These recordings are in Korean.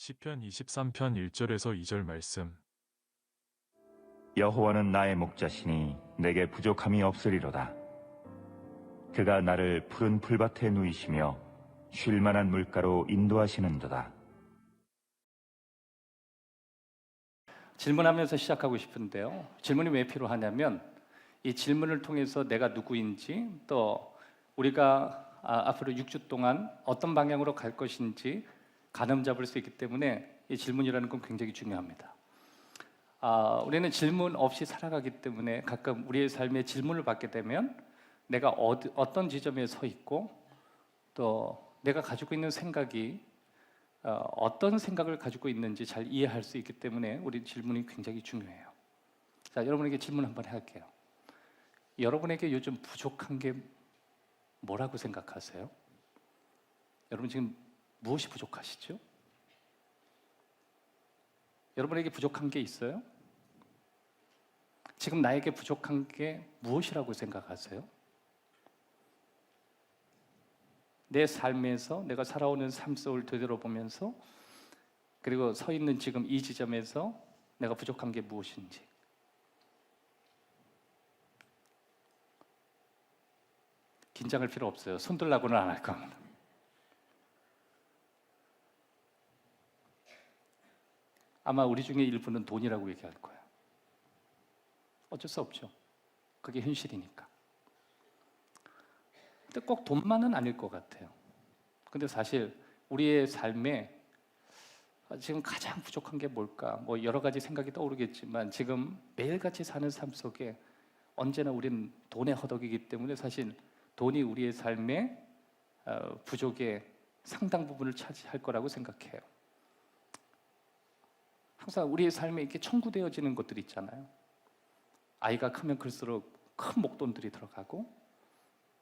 시편 23편 1절에서 2절 말씀. 여호와는 나의 목자시니 내게 부족함이 없으리로다. 그가 나를 푸른 풀밭에 누이시며 쉴 만한 물가로 인도하시는도다. 질문하면서 시작하고 싶은데요. 질문이 왜 필요하냐면 이 질문을 통해서 내가 누구인지, 또 우리가 앞으로 6주 동안 어떤 방향으로 갈 것인지 가늠 잡을 수 있기 때문에 이 질문이라는 건 굉장히 중요합니다. 우리는 질문 없이 살아가기 때문에 가끔 우리의 삶에 질문을 받게 되면 내가 어떤 지점에 서 있고, 또 내가 가지고 있는 생각이 어떤 생각을 가지고 있는지 잘 이해할 수 있기 때문에 우리 질문이 굉장히 중요해요. 자, 여러분에게 질문 한번 할게요. 여러분에게 요즘 부족한 게 뭐라고 생각하세요? 여러분 지금 무엇이 부족하시죠? 여러분에게 부족한 게 있어요? 지금 나에게 부족한 게 무엇이라고 생각하세요? 내 삶에서 내가 살아오는 삶 속을 되돌아보면서, 그리고 서 있는 지금 이 지점에서 내가 부족한 게 무엇인지. 긴장할 필요 없어요. 손 들라고는 안 할 겁니다. 아마 우리 중에 일부는 돈이라고 얘기할 거예요. 어쩔 수 없죠. 그게 현실이니까. 근데 꼭 돈만은 아닐 것 같아요. 근데 사실 우리의 삶에 지금 가장 부족한 게 뭘까? 뭐 여러 가지 생각이 떠오르겠지만 지금 매일같이 사는 삶 속에 언제나 우리는 돈의 허덕이기 때문에 사실 돈이 우리의 삶의 부족의 상당 부분을 차지할 거라고 생각해요. 항상 우리의 삶에 이렇게 청구되어지는 것들 있잖아요. 아이가 크면 클수록 큰 목돈들이 들어가고,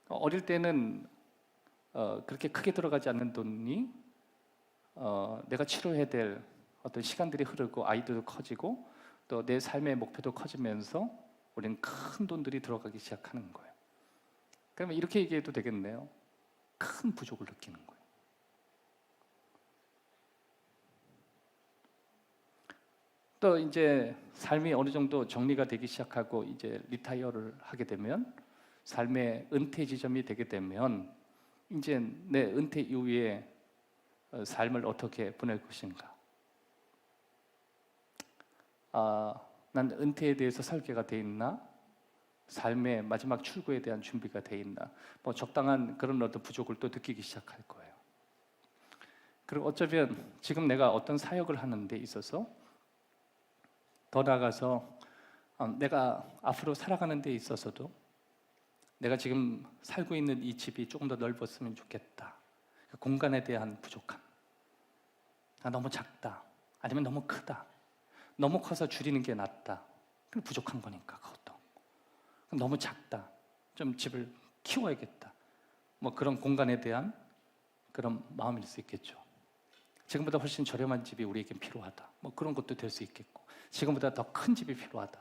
어릴 때는 그렇게 크게 들어가지 않는 돈이 내가 치료해야 될 어떤 시간들이 흐르고 아이들도 커지고 또 내 삶의 목표도 커지면서 우리는 큰 돈들이 들어가기 시작하는 거예요. 그러면 이렇게 얘기해도 되겠네요. 큰 부족을 느끼는 거예요. 또 이제 삶이 어느 정도 정리가 되기 시작하고 이제 리타이어를 하게 되면, 삶의 은퇴 지점이 되게 되면 이제 내 은퇴 이후에 삶을 어떻게 보낼 것인가. 난 은퇴에 대해서 설계가 돼 있나? 삶의 마지막 출구에 대한 준비가 돼 있나? 뭐 적당한 그런 어떤 부족을 또 느끼기 시작할 거예요. 그리고 어쩌면 지금 내가 어떤 사역을 하는 데 있어서, 더 나아가서 내가 앞으로 살아가는 데 있어서도 내가 지금 살고 있는 이 집이 조금 더 넓었으면 좋겠다. 그 공간에 대한 부족함. 너무 작다. 아니면 너무 크다. 너무 커서 줄이는 게 낫다. 그럼 부족한 거니까 그것도. 너무 작다. 좀 집을 키워야겠다. 뭐 그런 공간에 대한 그런 마음일 수 있겠죠. 지금보다 훨씬 저렴한 집이 우리에겐 필요하다. 뭐 그런 것도 될 수 있겠고, 지금보다 더 큰 집이 필요하다.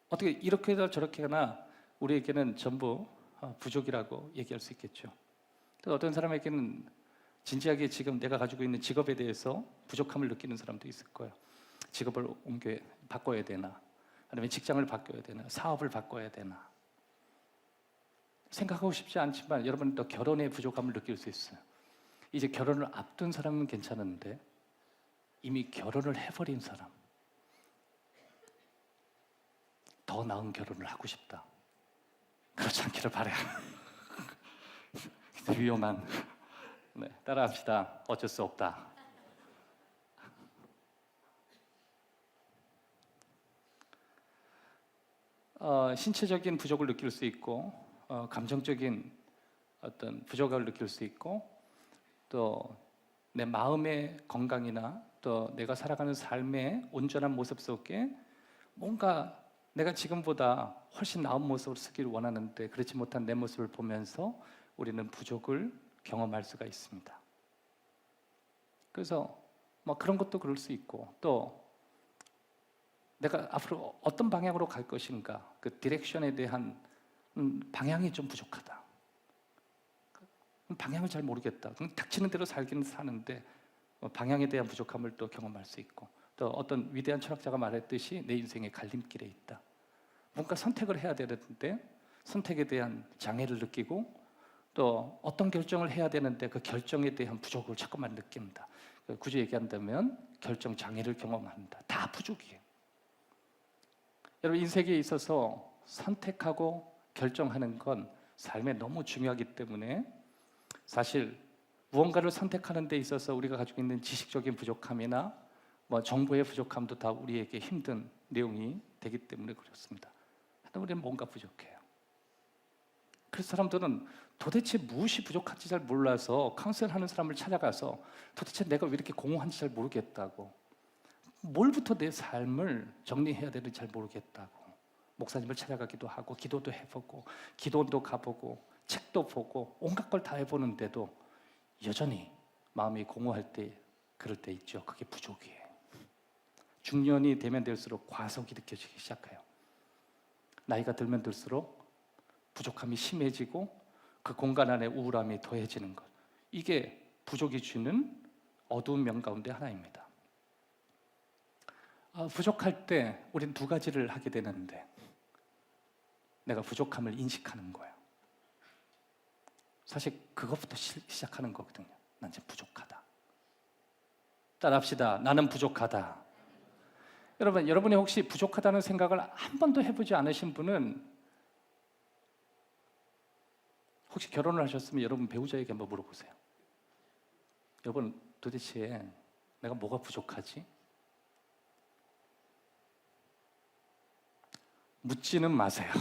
어떻게 이렇게나 저렇게나 우리에게는 전부 부족이라고 얘기할 수 있겠죠. 또 어떤 사람에게는 진지하게 지금 내가 가지고 있는 직업에 대해서 부족함을 느끼는 사람도 있을 거예요. 직업을 바꿔야 되나? 아니면 직장을 바꿔야 되나? 사업을 바꿔야 되나? 생각하고 싶지 않지만 여러분 또 결혼의 부족함을 느낄 수 있어요. 이제 결혼을 앞둔 사람은 괜찮은데 이미 결혼을 해버린 사람, 더 나은 결혼을 하고 싶다. 그렇지 않기를 바라요. 위험한. 네, 따라합시다. 어쩔 수 없다. 신체적인 부족을 느낄 수 있고, 감정적인 어떤 부족을 느낄 수 있고, 또 내 마음의 건강이나 또 내가 살아가는 삶의 온전한 모습 속에 뭔가 내가 지금보다 훨씬 나은 모습으로 쓰기를 원하는데 그렇지 못한 내 모습을 보면서 우리는 부족을 경험할 수가 있습니다. 그래서 뭐 그런 것도 그럴 수 있고, 또 내가 앞으로 어떤 방향으로 갈 것인가, 그 디렉션에 대한 방향이 좀 부족하다. 방향을 잘 모르겠다. 닥치는 대로 살기는 사는데 방향에 대한 부족함을 또 경험할 수 있고, 또 어떤 위대한 철학자가 말했듯이 내 인생의 갈림길에 있다. 뭔가 선택을 해야 되는데 선택에 대한 장애를 느끼고, 또 어떤 결정을 해야 되는데 그 결정에 대한 부족을 자꾸만 느낀다. 굳이 얘기한다면 결정 장애를 경험한다. 다 부족이에요. 여러분, 인생에 있어서 선택하고 결정하는 건 삶에 너무 중요하기 때문에, 사실 무언가를 선택하는 데 있어서 우리가 가지고 있는 지식적인 부족함이나 정보의 부족함도 다 우리에게 힘든 내용이 되기 때문에 그렇습니다. 하여튼 우리는 뭔가 부족해요. 그래서 사람들은 도대체 무엇이 부족한지 잘 몰라서 카운셀하는 사람을 찾아가서 도대체 내가 왜 이렇게 공허한지 잘 모르겠다고, 뭘부터 내 삶을 정리해야 되는지 잘 모르겠다고 목사님을 찾아가기도 하고, 기도도 해보고, 기도원도 가보고, 책도 보고, 온갖 걸 다 해보는데도 여전히 마음이 공허할 때, 그럴 때 있죠. 그게 부족이에요. 중년이 되면 될수록 과속이 느껴지기 시작해요. 나이가 들면 들수록 부족함이 심해지고 그 공간 안에 우울함이 더해지는 것, 이게 부족이 주는 어두운 면 가운데 하나입니다. 부족할 때 우리는 두 가지를 하게 되는데, 내가 부족함을 인식하는 거예요. 사실 그것부터 시작하는 거거든요. 난 지금 부족하다. 따라합시다. 나는 부족하다. 여러분, 여러분이 혹시 부족하다는 생각을 한 번도 해보지 않으신 분은, 혹시 결혼을 하셨으면 여러분 배우자에게 한번 물어보세요. 여러분, 도대체 내가 뭐가 부족하지? 묻지는 마세요.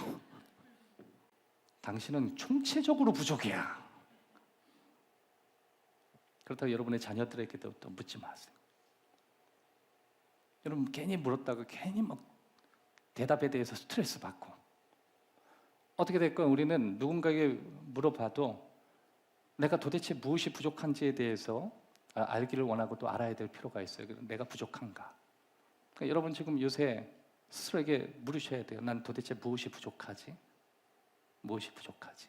당신은 총체적으로 부족이야. 그렇다고 여러분의 자녀들에게도 또 묻지 마세요. 여러분, 괜히 물었다가 괜히 막 대답에 대해서 스트레스 받고, 어떻게 될건 우리는 누군가에게 물어봐도 내가 도대체 무엇이 부족한지에 대해서 알기를 원하고 또 알아야 될 필요가 있어요. 내가 부족한가? 그러니까 여러분 지금 요새 스스로에게 물으셔야 돼요. 난 도대체 무엇이 부족하지? 무엇이 부족하지?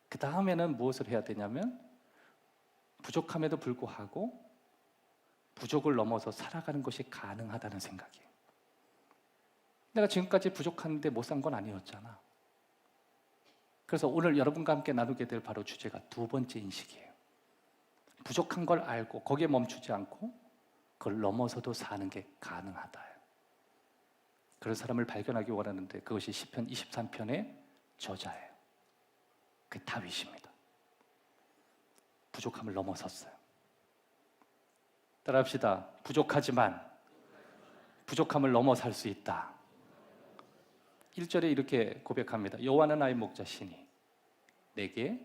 그 다음에는 무엇을 해야 되냐면, 부족함에도 불구하고 부족을 넘어서 살아가는 것이 가능하다는 생각이에요. 내가 지금까지 부족한데 못 산 건 아니었잖아. 그래서 오늘 여러분과 함께 나누게 될 바로 주제가 두 번째 인식이에요. 부족한 걸 알고 거기에 멈추지 않고 그걸 넘어서도 사는 게 가능하다. 그런 사람을 발견하기 원하는데, 그것이 시편 23편의 저자예요. 그게 다윗입니다. 부족함을 넘어섰어요. 따라합시다. 부족하지만 부족함을 넘어 살 수 있다. 1절에 이렇게 고백합니다. 여호와는 나의 목자시니 내게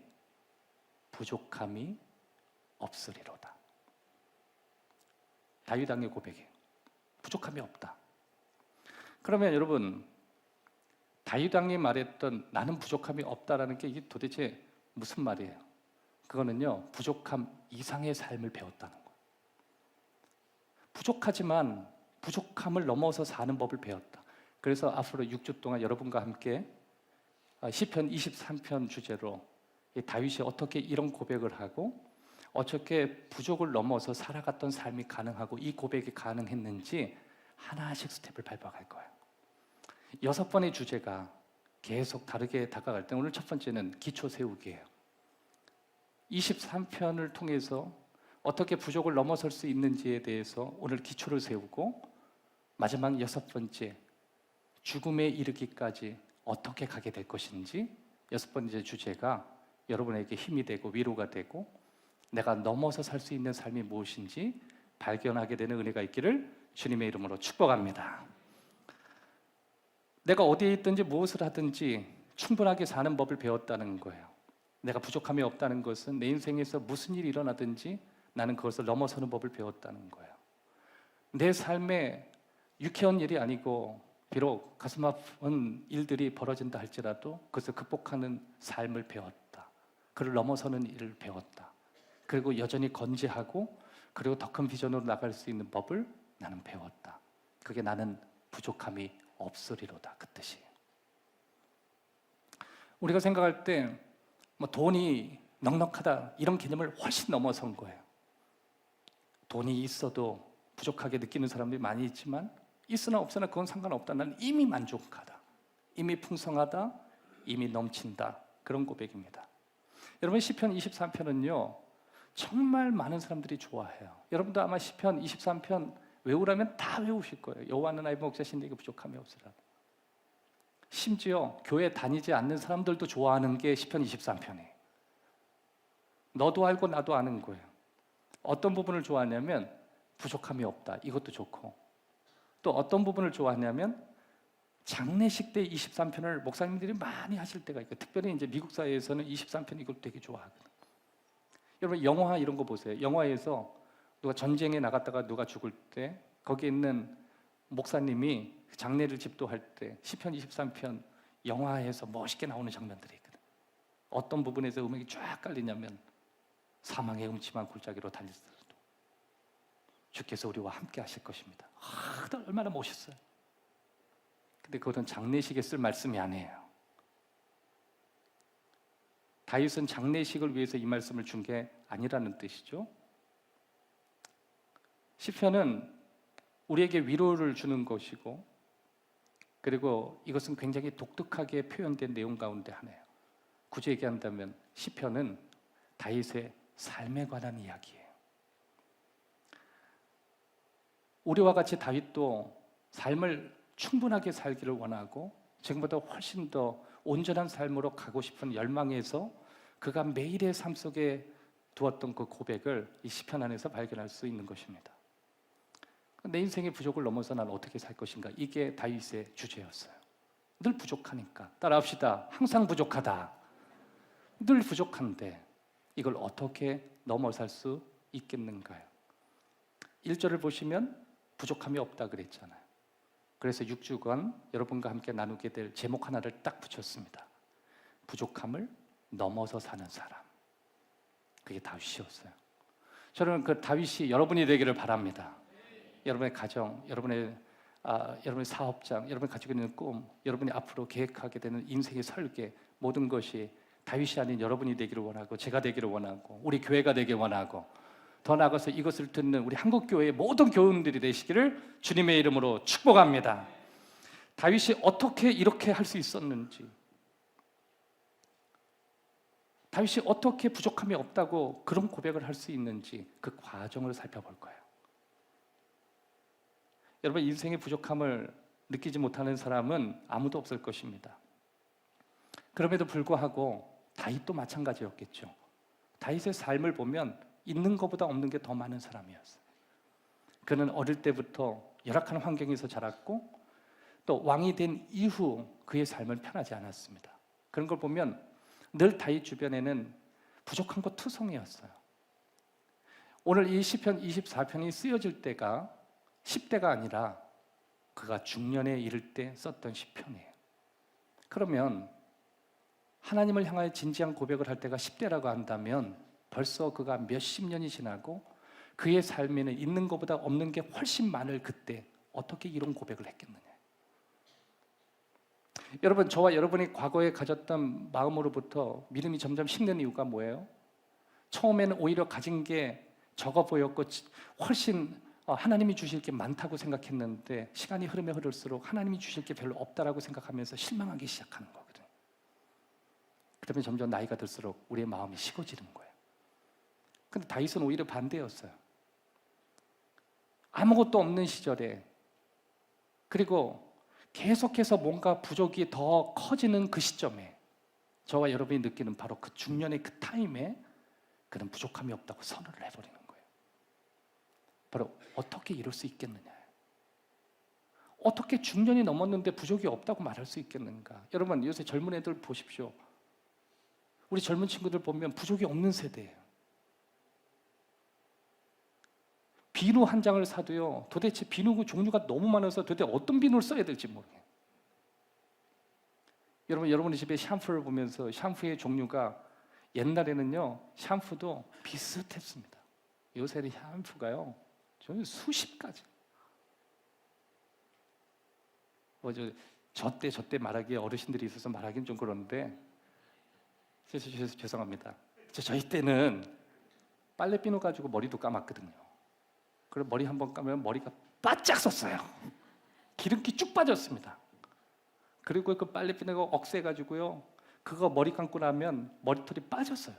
부족함이 없으리로다. 다윗 왕의 고백이에요. 부족함이 없다. 그러면 여러분, 다윗 왕이 말했던 나는 부족함이 없다라는 게 이게 도대체 무슨 말이에요? 그거는요, 부족함 이상의 삶을 배웠다는 거예요. 부족하지만 부족함을 넘어서 사는 법을 배웠다. 그래서 앞으로 6주 동안 여러분과 함께 시편 23편 주제로 다윗이 어떻게 이런 고백을 하고 어떻게 부족을 넘어서 살아갔던 삶이 가능하고 이 고백이 가능했는지 하나씩 스텝을 밟아갈 거예요. 6번의 주제가 계속 다르게 다가갈 때, 오늘 첫 번째는 기초 세우기예요. 23편을 통해서 어떻게 부족을 넘어설 수 있는지에 대해서 오늘 기초를 세우고, 마지막 6번째, 죽음에 이르기까지 어떻게 가게 될 것인지, 6번째 주제가 여러분에게 힘이 되고 위로가 되고 내가 넘어서 살 수 있는 삶이 무엇인지 발견하게 되는 은혜가 있기를 주님의 이름으로 축복합니다. 내가 어디에 있든지 무엇을 하든지 충분하게 사는 법을 배웠다는 거예요. 내가 부족함이 없다는 것은 내 인생에서 무슨 일이 일어나든지 나는 그것을 넘어서는 법을 배웠다는 거예요. 내 삶에 유쾌한 일이 아니고 비록 가슴 아픈 일들이 벌어진다 할지라도 그것을 극복하는 삶을 배웠다. 그를 넘어서는 일을 배웠다. 그리고 여전히 건재하고 그리고 더 큰 비전으로 나갈 수 있는 법을 나는 배웠다. 그게 나는 부족함이 없으리로다, 그 뜻이에요. 우리가 생각할 때 돈이 넉넉하다 이런 개념을 훨씬 넘어선 거예요. 돈이 있어도 부족하게 느끼는 사람들이 많이 있지만 있으나 없으나 그건 상관없다. 나는 이미 만족하다. 이미 풍성하다. 이미 넘친다. 그런 고백입니다. 여러분 시편 23편은요. 정말 많은 사람들이 좋아해요. 여러분도 아마 시편 23편 외우라면 다 외우실 거예요. 여호와는 나의 목자신 내게 부족함이 없으라. 심지어 교회 다니지 않는 사람들도 좋아하는 게 시편 23편이에요. 너도 알고 나도 아는 거예요. 어떤 부분을 좋아하냐면 부족함이 없다. 이것도 좋고 또 어떤 부분을 좋아하냐면 장례식 때 23편을 목사님들이 많이 하실 때가 있고 특별히 이제 미국 사회에서는 23편 이걸 되게 좋아하거든요. 여러분 영화 이런 거 보세요. 영화에서 누가 전쟁에 나갔다가 누가 죽을 때 거기 있는 목사님이 장례를 집도할 때 시편 23편 영화에서 멋있게 나오는 장면들이 있거든요. 어떤 부분에서 음악이 쫙 깔리냐면 사망의 음침한 골짜기로 달릴지라도 주께서 우리와 함께 하실 것입니다. 얼마나 멋있어요. 근데 그것은 장례식에 쓸 말씀이 아니에요. 다윗은 장례식을 위해서 이 말씀을 준 게 아니라는 뜻이죠. 시편은 우리에게 위로를 주는 것이고 그리고 이것은 굉장히 독특하게 표현된 내용 가운데 하나예요. 굳이 얘기한다면 시편은 다윗의 삶에 관한 이야기예요. 우리와 같이 다윗도 삶을 충분하게 살기를 원하고 지금보다 훨씬 더 온전한 삶으로 가고 싶은 열망에서 그가 매일의 삶 속에 두었던 그 고백을 이 시편 안에서 발견할 수 있는 것입니다. 내 인생의 부족을 넘어서 난 어떻게 살 것인가? 이게 다윗의 주제였어요. 늘 부족하니까. 따라합시다. 항상 부족하다. 늘 부족한데 이걸 어떻게 넘어 살 수 있겠는가요? 1절을 보시면 부족함이 없다 그랬잖아요. 그래서 6주간 여러분과 함께 나누게 될 제목 하나를 딱 붙였습니다. 부족함을 넘어서 사는 사람. 그게 다윗이었어요. 저는 그 다윗이 여러분이 되기를 바랍니다. 여러분의 가정, 여러분의 사업장, 여러분이 가지고 있는 꿈, 여러분이 앞으로 계획하게 되는 인생의 설계, 모든 것이 다윗이 아닌 여러분이 되기를 원하고 제가 되기를 원하고 우리 교회가 되길 원하고 더 나아가서 이것을 듣는 우리 한국교회의 모든 교우님들이 되시기를 주님의 이름으로 축복합니다. 다윗이 어떻게 이렇게 할 수 있었는지, 다윗이 어떻게 부족함이 없다고 그런 고백을 할 수 있는지 그 과정을 살펴볼 거예요. 여러분 인생의 부족함을 느끼지 못하는 사람은 아무도 없을 것입니다. 그럼에도 불구하고 다윗도 마찬가지였겠죠. 다윗의 삶을 보면 있는 것보다 없는 게 더 많은 사람이었어요. 그는 어릴 때부터 열악한 환경에서 자랐고 또 왕이 된 이후 그의 삶은 편하지 않았습니다. 그런 걸 보면 늘 다윗 주변에는 부족한 것 투성이었어요. 오늘 이 시편 24편이 쓰여질 때가 10대가 아니라 그가 중년에 이를 때 썼던 시편이에요. 그러면 하나님을 향하여 진지한 고백을 할 때가 10대라고 한다면 벌써 그가 몇십 년이 지나고 그의 삶에는 있는 것보다 없는 게 훨씬 많을 그때 어떻게 이런 고백을 했겠느냐. 여러분 저와 여러분이 과거에 가졌던 마음으로부터 믿음이 점점 식는 이유가 뭐예요? 처음에는 오히려 가진 게 적어 보였고 훨씬 하나님이 주실 게 많다고 생각했는데 시간이 흐르면 흐를수록 하나님이 주실 게 별로 없다라고 생각하면서 실망하기 시작하는 거거든요. 그러면 점점 나이가 들수록 우리의 마음이 식어지는 거예요. 근데 다윗은 오히려 반대였어요. 아무것도 없는 시절에 그리고 계속해서 뭔가 부족이 더 커지는 그 시점에 저와 여러분이 느끼는 바로 그 중년의 그 타임에 그는 부족함이 없다고 선언을 해버리는 거예요. 바로 어떻게 이럴 수 있겠느냐. 어떻게 중년이 넘었는데 부족이 없다고 말할 수 있겠는가. 여러분 요새 젊은 애들 보십시오. 우리 젊은 친구들 보면 부족이 없는 세대예요. 비누 한 장을 사도요 도대체 비누 종류가 너무 많아서 도대체 어떤 비누를 써야 될지 모르겠어요. 여러분의 집에 샴푸를 보면서 샴푸의 종류가 옛날에는요 샴푸도 비슷했습니다. 요새는 샴푸가요 저는 수십 가지. 저때 말하기에 어르신들이 있어서 말하기는 좀 그런데 죄송합니다. 저희 때는 빨래 비누 가지고 머리도 감았거든요. 그리고 머리 한번 감으면 머리가 바짝 섰어요. 기름기 쭉 빠졌습니다. 그리고 그 빨래비누가 억세가지고요, 그거 머리 감고 나면 머리털이 빠졌어요.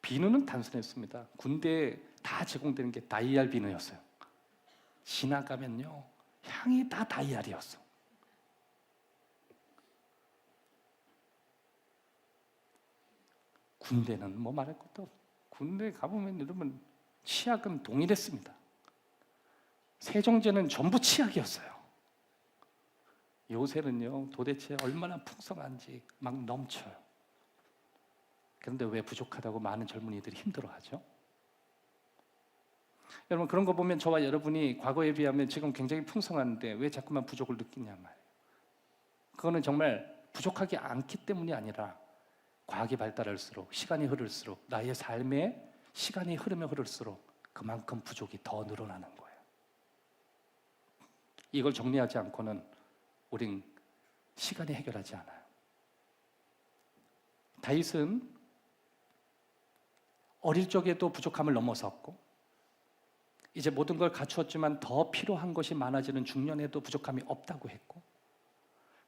비누는 단순했습니다. 군대에 다 제공되는 게 다이알 비누였어요. 지나가면요, 향이 다 다이알이었어. 군대는 뭐 말할 것도 없어. 군대에 가보면 여러분, 치약은 동일했습니다. 세정제는 전부 치약이었어요. 요새는요, 도대체 얼마나 풍성한지 막 넘쳐요. 그런데 왜 부족하다고 많은 젊은이들이 힘들어하죠? 여러분, 그런 거 보면 저와 여러분이 과거에 비하면 지금 굉장히 풍성한데 왜 자꾸만 부족을 느끼냐 말이에요. 그거는 정말 부족하지 않기 때문이 아니라 과학이 발달할수록, 시간이 흐를수록, 나의 삶에 시간이 흐르면 흐를수록 그만큼 부족이 더 늘어나는 거예요. 이걸 정리하지 않고는 우린 시간이 해결하지 않아요. 다윗은 어릴 적에도 부족함을 넘어섰고, 이제 모든 걸 갖추었지만 더 필요한 것이 많아지는 중년에도 부족함이 없다고 했고,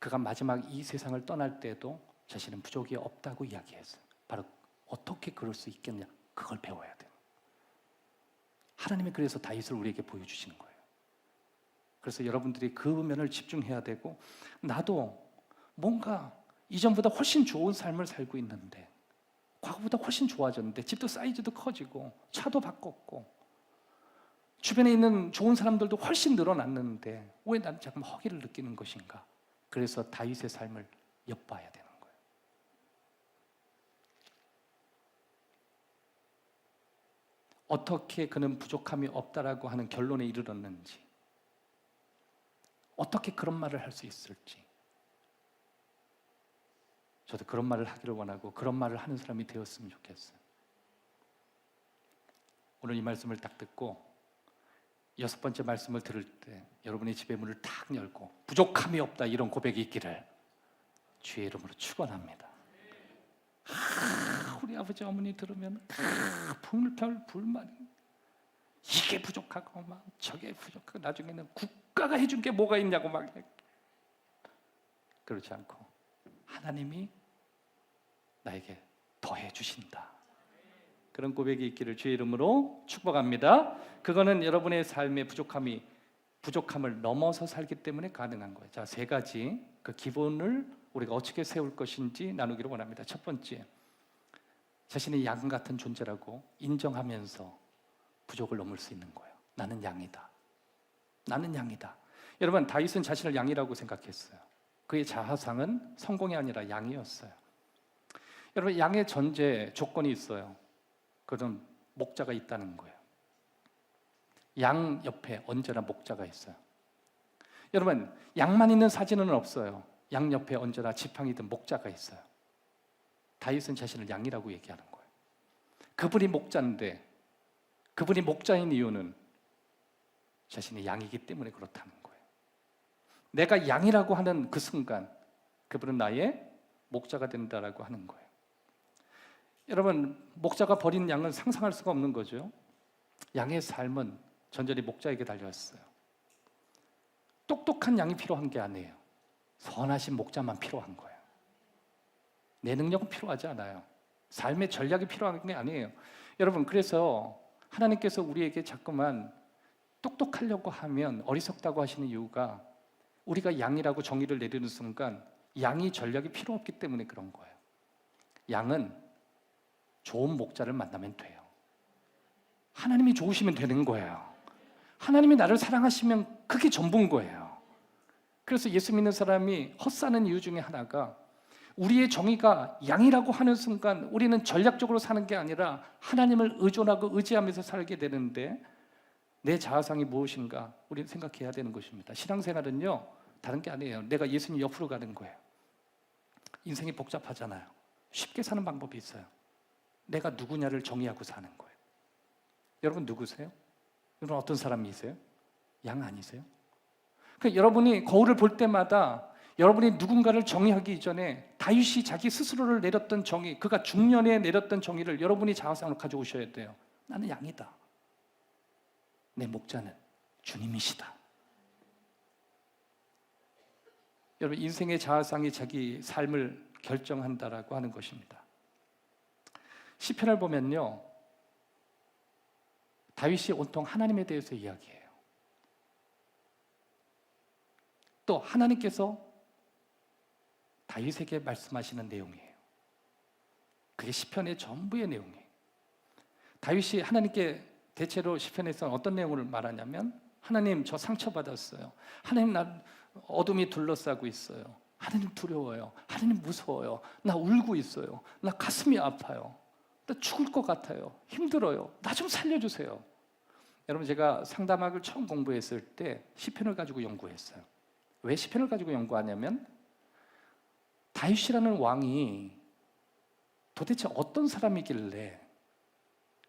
그가 마지막 이 세상을 떠날 때에도 자신은 부족이 없다고 이야기했어요. 바로 어떻게 그럴 수 있겠냐, 그걸 배워야 돼요. 하나님이 그래서 다윗을 우리에게 보여주시는 거예요. 그래서 여러분들이 그 면을 집중해야 되고, 나도 뭔가 이전보다 훨씬 좋은 삶을 살고 있는데, 과거보다 훨씬 좋아졌는데, 집도 사이즈도 커지고 차도 바꿨고 주변에 있는 좋은 사람들도 훨씬 늘어났는데 왜 난 자꾸 허기를 느끼는 것인가? 그래서 다윗의 삶을 엿봐야 되는 거예요. 어떻게 그는 부족함이 없다라고 하는 결론에 이르렀는지, 어떻게 그런 말을 할 수 있을지, 저도 그런 말을 하기를 원하고 그런 말을 하는 사람이 되었으면 좋겠어요. 오늘 이 말씀을 딱 듣고 6번째 말씀을 들을 때 여러분의 집의 문을 탁 열고 부족함이 없다, 이런 고백이 있기를 주의 이름으로 축원합니다. 우리 아버지 어머니 들으면 불만, 이게 부족하고 막 저게 부족하고 나중에는 국가가 해준 게 뭐가 있냐고 막. 그렇지 않고 하나님이 나에게 더해 주신다, 그런 고백이 있기를 주의 이름으로 축복합니다. 그거는 여러분의 삶의 부족함을 넘어서 살기 때문에 가능한 거예요. 자, 3가지 그 기본을 우리가 어떻게 세울 것인지 나누기를 원합니다. 첫 번째, 자신의 양 같은 존재라고 인정하면서 부족을 넘을 수 있는 거예요. 나는 양이다. 나는 양이다. 여러분, 다윗은 자신을 양이라고 생각했어요. 그의 자아상은 성공이 아니라 양이었어요. 여러분, 양의 전제 조건이 있어요. 그건 목자가 있다는 거예요. 양 옆에 언제나 목자가 있어요. 여러분, 양만 있는 사진은 없어요. 양 옆에 언제나 지팡이든 목자가 있어요. 다윗은 자신을 양이라고 얘기하는 거예요. 그분이 목자인데, 그분이 목자인 이유는 자신이 양이기 때문에 그렇다는 거예요. 내가 양이라고 하는 그 순간 그분은 나의 목자가 된다라고 하는 거예요. 여러분, 목자가 버린 양은 상상할 수가 없는 거죠. 양의 삶은 전절히 목자에게 달려있어요. 똑똑한 양이 필요한 게 아니에요. 선하신 목자만 필요한 거예요. 내 능력은 필요하지 않아요. 삶의 전략이 필요한 게 아니에요. 여러분, 그래서 하나님께서 우리에게 자꾸만 똑똑하려고 하면 어리석다고 하시는 이유가, 우리가 양이라고 정의를 내리는 순간 양이 전략이 필요 없기 때문에 그런 거예요. 양은 좋은 목자를 만나면 돼요. 하나님이 좋으시면 되는 거예요. 하나님이 나를 사랑하시면 그게 전부인 거예요. 그래서 예수 믿는 사람이 헛사는 이유 중에 하나가, 우리의 정의가 양이라고 하는 순간 우리는 전략적으로 사는 게 아니라 하나님을 의존하고 의지하면서 살게 되는데, 내 자아상이 무엇인가 우리는 생각해야 되는 것입니다. 신앙생활은요, 다른 게 아니에요. 내가 예수님 옆으로 가는 거예요. 인생이 복잡하잖아요. 쉽게 사는 방법이 있어요. 내가 누구냐를 정의하고 사는 거예요. 여러분, 누구세요? 여러분, 어떤 사람이세요? 양 아니세요? 그러니까 여러분이 거울을 볼 때마다 여러분이 누군가를 정의하기 이전에 다윗이 자기 스스로를 내렸던 정의, 그가 중년에 내렸던 정의를 여러분이 자아상으로 가져오셔야 돼요. 나는 양이다. 내 목자는 주님이시다. 여러분, 인생의 자아상이 자기 삶을 결정한다라고 하는 것입니다. 시편을 보면요, 다윗이 온통 하나님에 대해서 이야기해요. 또 하나님께서 다윗에게 말씀하시는 내용이에요. 그게 시편의 전부의 내용이에요. 다윗이 하나님께 대체로 시편에서 어떤 내용을 말하냐면, 하나님, 저 상처받았어요. 하나님, 나 어둠이 둘러싸고 있어요. 하나님, 두려워요. 하나님, 무서워요. 나 울고 있어요. 나 가슴이 아파요. 나 죽을 것 같아요. 힘들어요. 나 좀 살려주세요. 여러분, 제가 상담학을 처음 공부했을 때 시편을 가지고 연구했어요. 왜 시편을 가지고 연구하냐면, 다윗이라는 왕이 도대체 어떤 사람이길래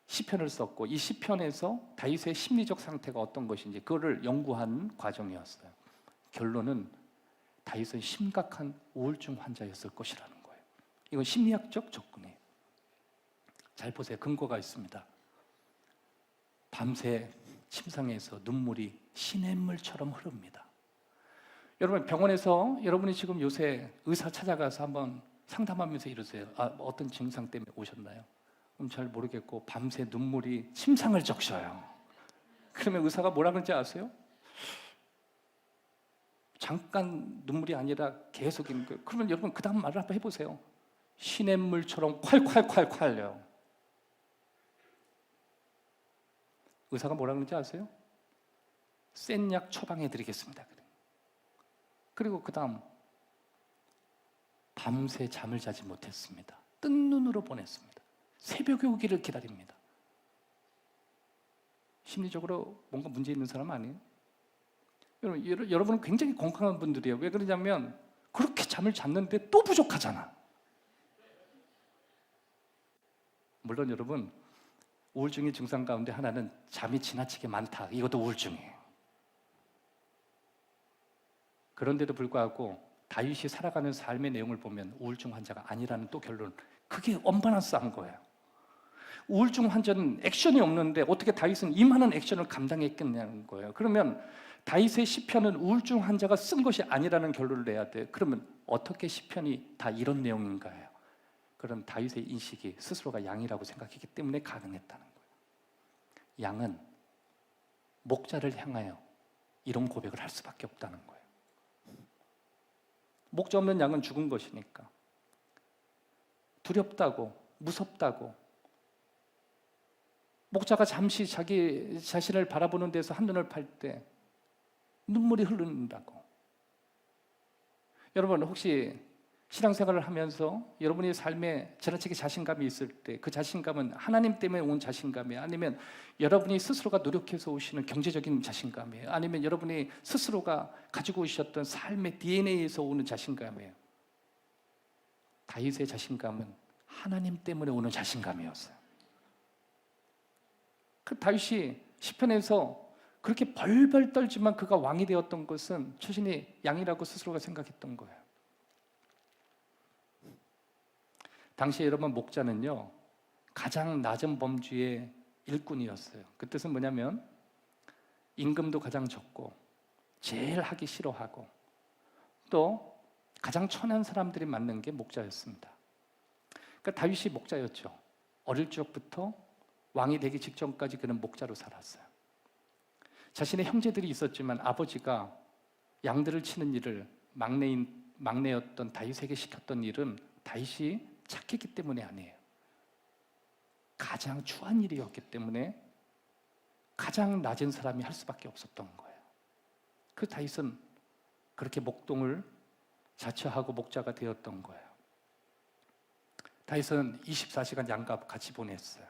시편을 썼고, 이 시편에서 다윗의 심리적 상태가 어떤 것인지 그거를 연구한 과정이었어요. 결론은 다윗은 심각한 우울증 환자였을 것이라는 거예요. 이건 심리학적 접근이에요. 잘 보세요. 근거가 있습니다. 밤새 침상에서 눈물이 시냇물처럼 흐릅니다. 여러분, 병원에서 여러분이 지금 요새 의사 찾아가서 한번 상담하면서 이러세요. 어떤 증상 때문에 오셨나요? 그럼 잘 모르겠고 밤새 눈물이 침상을 적셔요. 그러면 의사가 뭐라 그런지 아세요? 잠깐 눈물이 아니라 계속인 거예요. 그러면 여러분, 그 다음 말을 한번 해보세요. 시냇물처럼 콸콸콸콸요. 의사가 뭐라 그런지 아세요? 센 약 처방해드리겠습니다. 그리고 그 다음 밤새 잠을 자지 못했습니다. 뜬 눈으로 보냈습니다. 새벽에 오기를 기다립니다. 심리적으로 뭔가 문제 있는 사람 아니에요? 여러분은 굉장히 건강한 분들이에요. 왜 그러냐면 그렇게 잠을 잤는데 또 부족하잖아. 물론 여러분, 우울증의 증상 가운데 하나는 잠이 지나치게 많다. 이것도 우울증이에요. 그런데도 불구하고 다윗이 살아가는 삶의 내용을 보면 우울증 환자가 아니라는 또 결론. 그게 언밸런스한 거예요. 우울증 환자는 액션이 없는데 어떻게 다윗은 이 많은 액션을 감당했겠냐는 거예요. 그러면 다윗의 시편은 우울증 환자가 쓴 것이 아니라는 결론을 내야 돼. 그러면 어떻게 시편이 다 이런 내용인가요? 그런 다윗의 인식이 스스로가 양이라고 생각했기 때문에 가능했다는 거예요. 양은 목자를 향하여 이런 고백을 할 수밖에 없다는 거예요. 목자 없는 양은 죽은 것이니까. 두렵다고, 무섭다고, 목자가 잠시 자기 자신을 바라보는 데서 한눈을 팔 때 눈물이 흐른다고. 여러분, 혹시 신앙생활을 하면서 여러분의 삶에 지나치게 자신감이 있을 때 그 자신감은 하나님 때문에 온 자신감이에요? 아니면 여러분이 스스로가 노력해서 오시는 경제적인 자신감이에요? 아니면 여러분이 스스로가 가지고 오셨던 삶의 DNA에서 오는 자신감이에요? 다윗의 자신감은 하나님 때문에 오는 자신감이었어요. 그 다윗이 시편에서 그렇게 벌벌 떨지만 그가 왕이 되었던 것은 자신이 양이라고 스스로가 생각했던 거예요. 당시에 여러분, 목자는요 가장 낮은 범주의 일꾼이었어요. 그 뜻은 뭐냐면 임금도 가장 적고 제일 하기 싫어하고 또 가장 천한 사람들이 맡는 게 목자였습니다. 그러니까 다윗이 목자였죠. 어릴 적부터 왕이 되기 직전까지 그는 목자로 살았어요. 자신의 형제들이 있었지만 아버지가 양들을 치는 일을 막내였던 다윗에게 시켰던 일은 다윗이 착했기 때문에 아니에요. 가장 추한 일이었기 때문에 가장 낮은 사람이 할 수밖에 없었던 거예요. 그 다윗은 그렇게 목동을 자처하고 목자가 되었던 거예요. 다윗은 24시간 양과 같이 보냈어요.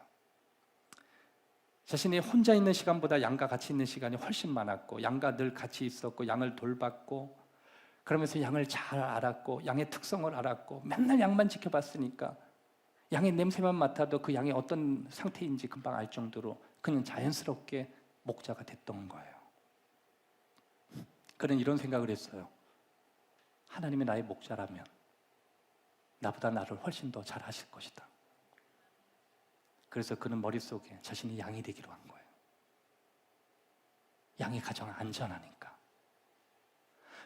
자신이 혼자 있는 시간보다 양과 같이 있는 시간이 훨씬 많았고, 양과 늘 같이 있었고, 양을 돌봤고, 그러면서 양을 잘 알았고, 양의 특성을 알았고, 맨날 양만 지켜봤으니까 양의 냄새만 맡아도 그 양이 어떤 상태인지 금방 알 정도로 그는 자연스럽게 목자가 됐던 거예요. 그는 이런 생각을 했어요. 하나님이 나의 목자라면 나보다 나를 훨씬 더 잘 아실 것이다. 그래서 그는 머릿속에 자신이 양이 되기로 한 거예요. 양이 가장 안전하니까.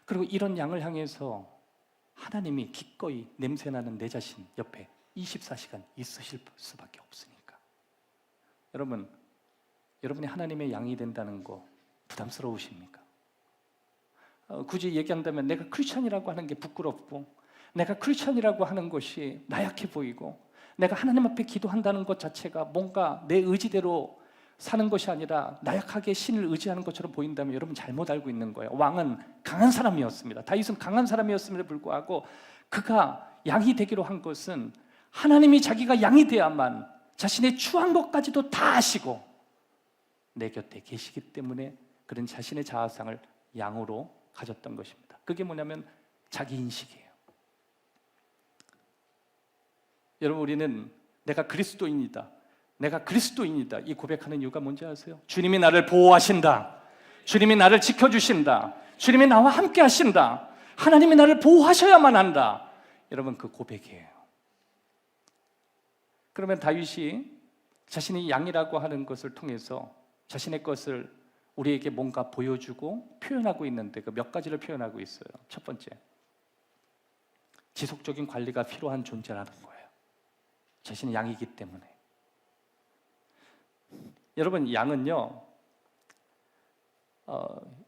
그리고 이런 양을 향해서 하나님이 기꺼이 냄새나는 내 자신 옆에 24시간 있으실 수밖에 없으니까. 여러분, 여러분이 하나님의 양이 된다는 거 부담스러우십니까? 굳이 얘기한다면 내가 크리스천이라고 하는 게 부끄럽고, 내가 크리스천이라고 하는 것이 나약해 보이고, 내가 하나님 앞에 기도한다는 것 자체가 뭔가 내 의지대로 사는 것이 아니라 나약하게 신을 의지하는 것처럼 보인다면 여러분 잘못 알고 있는 거예요. 왕은 강한 사람이었습니다. 다윗은 강한 사람이었음에도 불구하고 그가 양이 되기로 한 것은 하나님이 자기가 양이 돼야만 자신의 추한 것까지도 다 아시고 내 곁에 계시기 때문에 그런 자신의 자아상을 양으로 가졌던 것입니다. 그게 뭐냐면 자기 인식이에요. 여러분, 우리는 내가 그리스도인이다, 내가 그리스도인이다 이 고백하는 이유가 뭔지 아세요? 주님이 나를 보호하신다, 주님이 나를 지켜주신다, 주님이 나와 함께 하신다, 하나님이 나를 보호하셔야만 한다. 여러분, 그 고백이에요. 그러면 다윗이 자신이 양이라고 하는 것을 통해서 자신의 것을 우리에게 뭔가 보여주고 표현하고 있는데 그 몇 가지를 표현하고 있어요. 첫 번째, 지속적인 관리가 필요한 존재라는 거예요. 자신이 양이기 때문에. 여러분, 양은요,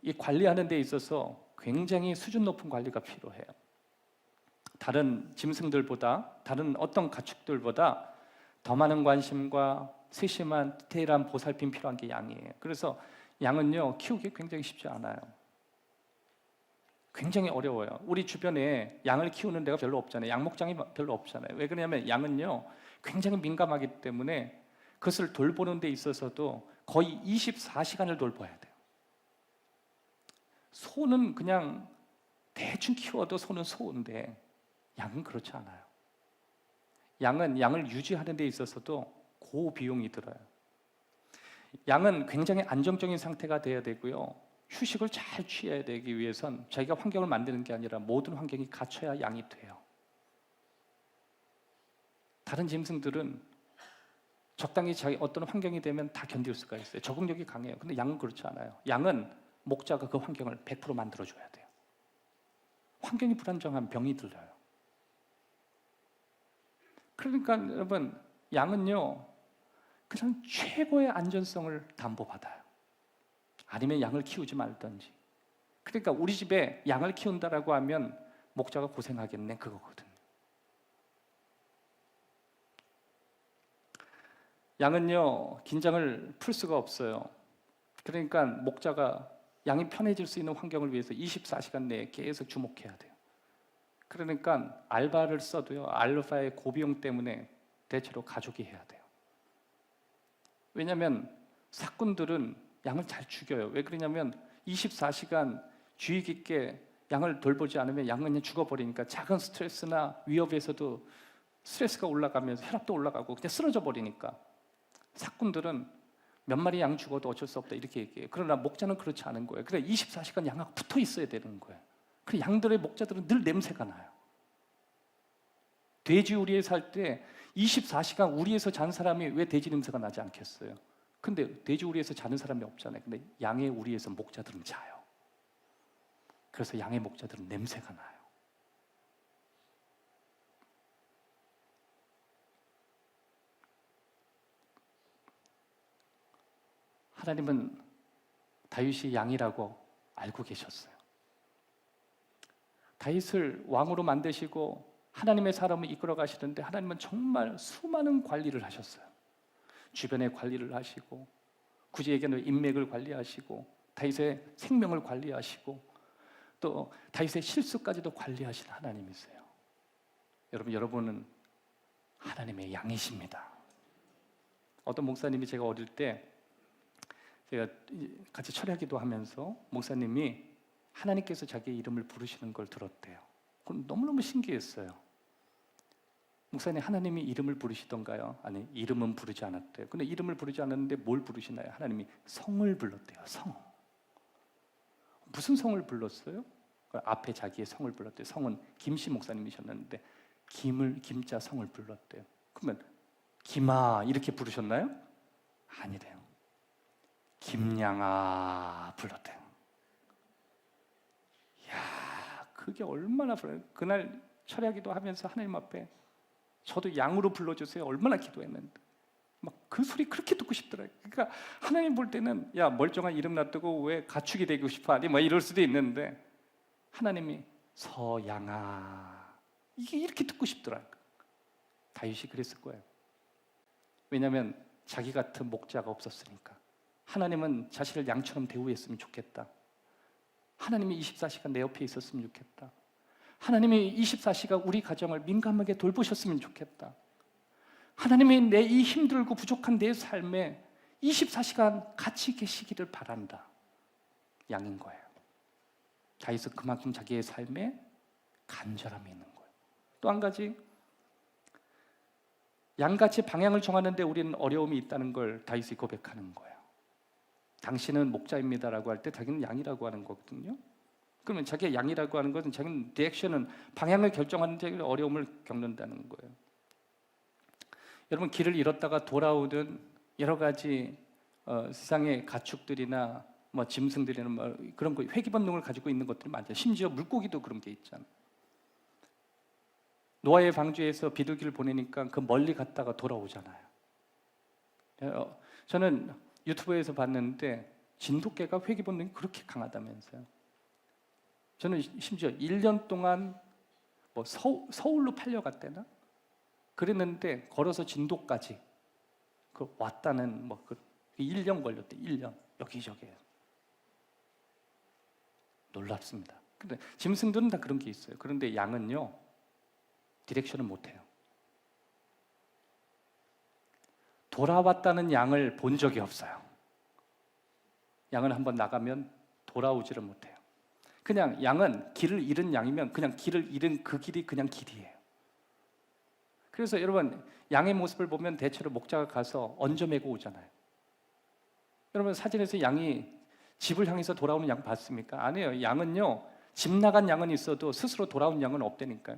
이 관리하는 데 있어서 굉장히 수준 높은 관리가 필요해요. 다른 짐승들보다, 다른 어떤 가축들보다 더 많은 관심과 세심한 디테일한 보살핌 필요한 게 양이에요. 그래서 양은요, 키우기 굉장히 쉽지 않아요. 굉장히 어려워요. 우리 주변에 양을 키우는 데가 별로 없잖아요. 양 목장이 별로 없잖아요. 왜 그러냐면 양은요, 굉장히 민감하기 때문에 그것을 돌보는 데 있어서도 거의 24시간을 돌봐야 돼요. 소는 그냥 대충 키워도 소는 소인데 양은 그렇지 않아요. 양은 양을 유지하는 데 있어서도 고비용이 들어요. 양은 굉장히 안정적인 상태가 돼야 되고요, 휴식을 잘 취해야 되기 위해선 자기가 환경을 만드는 게 아니라 모든 환경이 갖춰야 양이 돼요. 다른 짐승들은 적당히 자기 어떤 환경이 되면 다 견딜 수가 있어요. 적응력이 강해요. 근데 양은 그렇지 않아요. 양은 목자가 그 환경을 100% 만들어줘야 돼요. 환경이 불안정하면 병이 들려요. 그러니까 여러분, 양은요, 그냥 최고의 안전성을 담보받아요. 아니면 양을 키우지 말든지. 그러니까 우리 집에 양을 키운다라고 하면 목자가 고생하겠네, 그거거든요. 양은요, 긴장을 풀 수가 없어요. 그러니까 목자가 양이 편해질 수 있는 환경을 위해서 24시간 내에 계속 주목해야 돼요. 그러니까 알바를 써도요, 알바의 고비용 때문에 대체로 가족이 해야 돼요. 왜냐하면 사꾼들은 양을 잘 죽여요. 왜 그러냐면 24시간 주의 깊게 양을 돌보지 않으면 양은 그냥 죽어버리니까 작은 스트레스나 위협에서도 스트레스가 올라가면서 혈압도 올라가고 그냥 쓰러져 버리니까 사꾼들은 몇 마리 양 죽어도 어쩔 수 없다 이렇게 얘기해요. 그러나 목자는 그렇지 않은 거예요. 그래 24시간 양하고 붙어 있어야 되는 거예요. 그 양들의 목자들은 늘 냄새가 나요. 돼지 우리에 살 때 24시간 우리에서 잔 사람이 왜 돼지 냄새가 나지 않겠어요? 근데 돼지 우리에서 자는 사람이 없잖아요. 근데 양의 우리에서 목자들은 자요. 그래서 양의 목자들은 냄새가 나요. 하나님은 다윗이 양이라고 알고 계셨어요. 다윗을 왕으로 만드시고 하나님의 사람을 이끌어 가시는데 하나님은 정말 수많은 관리를 하셨어요. 주변의 관리를 하시고, 굳이 얘기하면 인맥을 관리하시고, 다윗의 생명을 관리하시고, 또 다윗의 실수까지도 관리하신 하나님이세요. 여러분은 하나님의 양이십니다. 어떤 목사님이 제가 어릴 때 제가 같이 철야기도 하면서 목사님이 하나님께서 자기의 이름을 부르시는 걸 들었대요. 그럼 너무너무 신기했어요. 목사님, 하나님이 이름을 부르시던가요? 아니, 이름은 부르지 않았대요. 근데 이름을 부르지 않았는데 뭘 부르시나요? 하나님이 성을 불렀대요. 성. 무슨 성을 불렀어요? 앞에 자기의 성을 불렀대요. 성은 김씨 목사님이셨는데 김자 성을 불렀대요. 그러면 김아 이렇게 부르셨나요? 아니래요. 김양아 불렀대. 야, 그게 얼마나 불러요. 그날 철야기도 하면서 하나님 앞에 저도 양으로 불러주세요. 얼마나 기도했는데 막 그 소리 그렇게 듣고 싶더라고요. 그러니까 하나님 볼 때는 야, 멀쩡한 이름 놔두고 왜 가축이 되고 싶어 하니? 뭐 이럴 수도 있는데 하나님이 서양아, 이게 이렇게 듣고 싶더라고요. 다윗이 그랬을 거예요. 왜냐하면 자기 같은 목자가 없었으니까. 하나님은 자신을 양처럼 대우했으면 좋겠다. 하나님이 24시간 내 옆에 있었으면 좋겠다. 하나님이 24시간 우리 가정을 민감하게 돌보셨으면 좋겠다. 하나님이 내 이 힘들고 부족한 내 삶에 24시간 같이 계시기를 바란다. 양인 거예요. 다윗은 그만큼 자기의 삶에 간절함이 있는 거예요. 또 한 가지, 양같이 방향을 정하는데 우리는 어려움이 있다는 걸 다윗이 고백하는 거예요. 당신은 목자입니다라고 할 때 자기는 양이라고 하는 거거든요. 그러면 자기가 양이라고 하는 것은 자기는 리액션은 방향을 결정하는 데 어려움을 겪는다는 거예요. 여러분, 길을 잃었다가 돌아오는 여러 가지 세상의 가축들이나 뭐 짐승들이나 뭐 그런 거 회귀 본능을 가지고 있는 것들이 많죠. 심지어 물고기도 그런 게 있잖아요. 노아의 방주에서 비둘기를 보내니까 그 멀리 갔다가 돌아오잖아요. 저는 유튜브에서 봤는데 진돗개가 회귀 본능이 그렇게 강하다면서요. 저는 심지어 1년 동안 뭐 서울로 팔려갔대나? 그랬는데 걸어서 진도까지 그 왔다는 뭐 그 1년 걸렸대. 1년 여기저기에. 놀랍습니다. 근데 짐승들은 다 그런 게 있어요. 그런데 양은요, 디렉션을 못해요. 돌아왔다는 양을 본 적이 없어요. 양은 한번 나가면 돌아오지를 못해요. 그냥 양은 길을 잃은 양이면 그냥 길을 잃은 그 길이 그냥 길이에요. 그래서 여러분, 양의 모습을 보면 대체로 목자가 가서 얹어 메고 오잖아요. 여러분, 사진에서 양이 집을 향해서 돌아오는 양 봤습니까? 아니에요. 양은요, 집 나간 양은 있어도 스스로 돌아온 양은 없다니까요.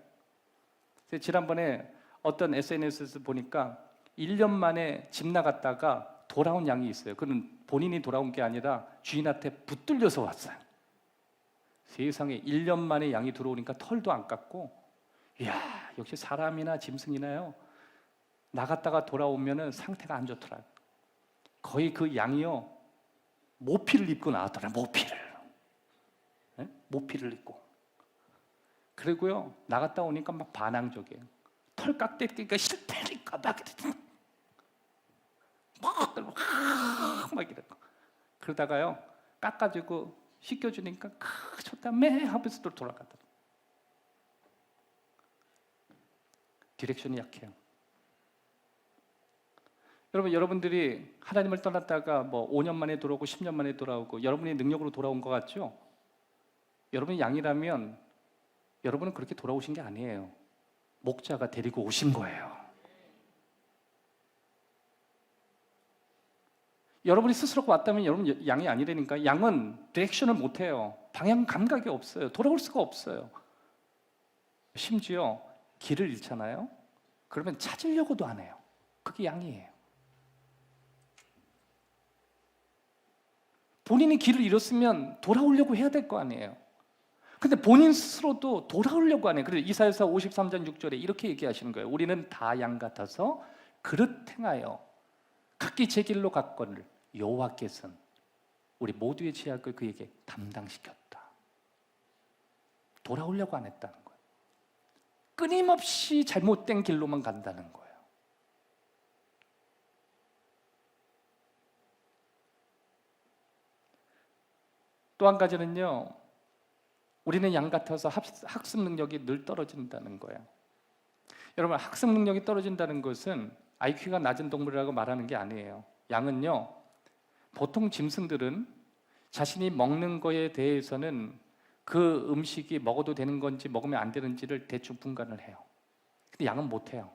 지난번에 어떤 SNS에서 보니까 1년 만에 집 나갔다가 돌아온 양이 있어요. 그는 본인이 돌아온 게 아니라 주인한테 붙들려서 왔어요. 세상에 1년 만에 양이 들어오니까 털도 안 깎고, 이야, 역시 사람이나 짐승이나요, 나갔다가 돌아오면은 상태가 안 좋더라고요. 거의 그 양이요, 모피를 입고 나왔더라고요. 모피를. 네? 모피를 입고. 그리고요, 나갔다 오니까 막 반항적이에요. 털 깎대기가 싫다니까 막 이래. 그러다가요, 깎아주고 씻겨주니까 좋다 매 하면서 또 돌아가더라고요. 디렉션이 약해요. 여러분들이 하나님을 떠났다가 뭐 5년 만에 돌아오고 10년 만에 돌아오고 여러분의 능력으로 돌아온 것 같죠? 여러분이 양이라면 여러분은 그렇게 돌아오신 게 아니에요. 목자가 데리고 오신 거예요. 여러분이 스스로 왔다면 여러분 양이 아니라니까. 양은 디렉션을 못해요. 방향 감각이 없어요. 돌아올 수가 없어요. 심지어 길을 잃잖아요. 그러면 찾으려고도 안 해요. 그게 양이에요. 본인이 길을 잃었으면 돌아오려고 해야 될 거 아니에요. 근데 본인 스스로도 돌아오려고 하네요. 그래서 이사야서 53장 6절에 이렇게 얘기하시는 거예요. 우리는 다 양 같아서 그릇 행하여 각기 제 길로 갔거늘 여호와께서는 우리 모두의 죄악을 그에게 담당시켰다. 돌아오려고 안 했다는 거예요. 끊임없이 잘못된 길로만 간다는 거예요. 또 한 가지는요, 우리는 양 같아서 학습 능력이 늘 떨어진다는 거예요. 여러분, 학습 능력이 떨어진다는 것은 IQ가 낮은 동물이라고 말하는 게 아니에요. 양은요, 보통 짐승들은 자신이 먹는 거에 대해서는 그 음식이 먹어도 되는 건지 먹으면 안 되는지를 대충 분간을 해요. 근데 양은 못해요.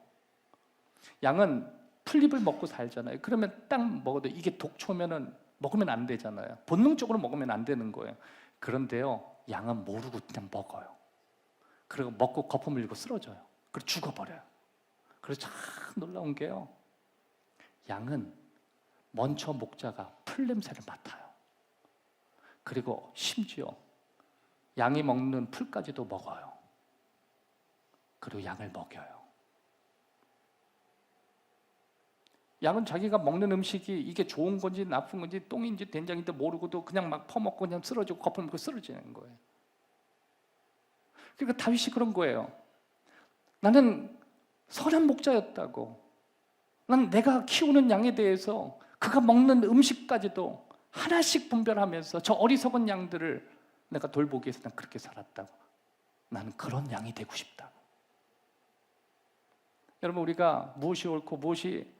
양은 풀잎을 먹고 살잖아요. 그러면 딱 먹어도 이게 독초면은 먹으면 안 되잖아요. 본능적으로 먹으면 안 되는 거예요. 그런데요, 양은 모르고 그냥 먹어요. 그리고 먹고 거품 물리고 쓰러져요. 그리고 죽어버려요. 그래서 참 놀라운 게요, 양은 먼저 목자가 풀 냄새를 맡아요. 그리고 심지어 양이 먹는 풀까지도 먹어요. 그리고 양을 먹여요. 양은 자기가 먹는 음식이 이게 좋은 건지 나쁜 건지 똥인지 된장인지 모르고도 그냥 막 퍼먹고 그냥 쓰러지고 거품 먹고 쓰러지는 거예요. 그러니까 다윗이 그런 거예요. 나는 선한 목자였다고. 난 내가 키우는 양에 대해서 그가 먹는 음식까지도 하나씩 분별하면서 저 어리석은 양들을 내가 돌보기 위해서 난 그렇게 살았다고. 나는 그런 양이 되고 싶다고. 여러분, 우리가 무엇이 옳고 무엇이